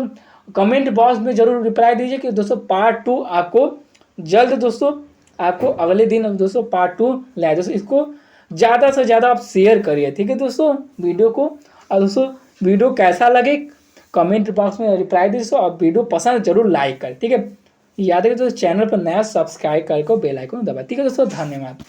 कमेंट बॉक्स में जरूर रिप्लाई दीजिए कि दोस्तों पार्ट 2 आपको जल्द दोस्तों आपको अगले दिन दोस्तों पार्ट 2 लाए। दोस्तों इसको ज़्यादा से ज़्यादा आप शेयर करिए। ठीक है दोस्तों वीडियो को। और दोस्तों वीडियो कैसा लगे कमेंट बॉक्स में रिप्लाई दीजिए। और वीडियो पसंद जरूर लाइक करें। ठीक है। याद रखिए दोस्तों चैनल पर नया सब्सक्राइब करके बेल आइकन दबाएं। ठीक है दोस्तों, धन्यवाद।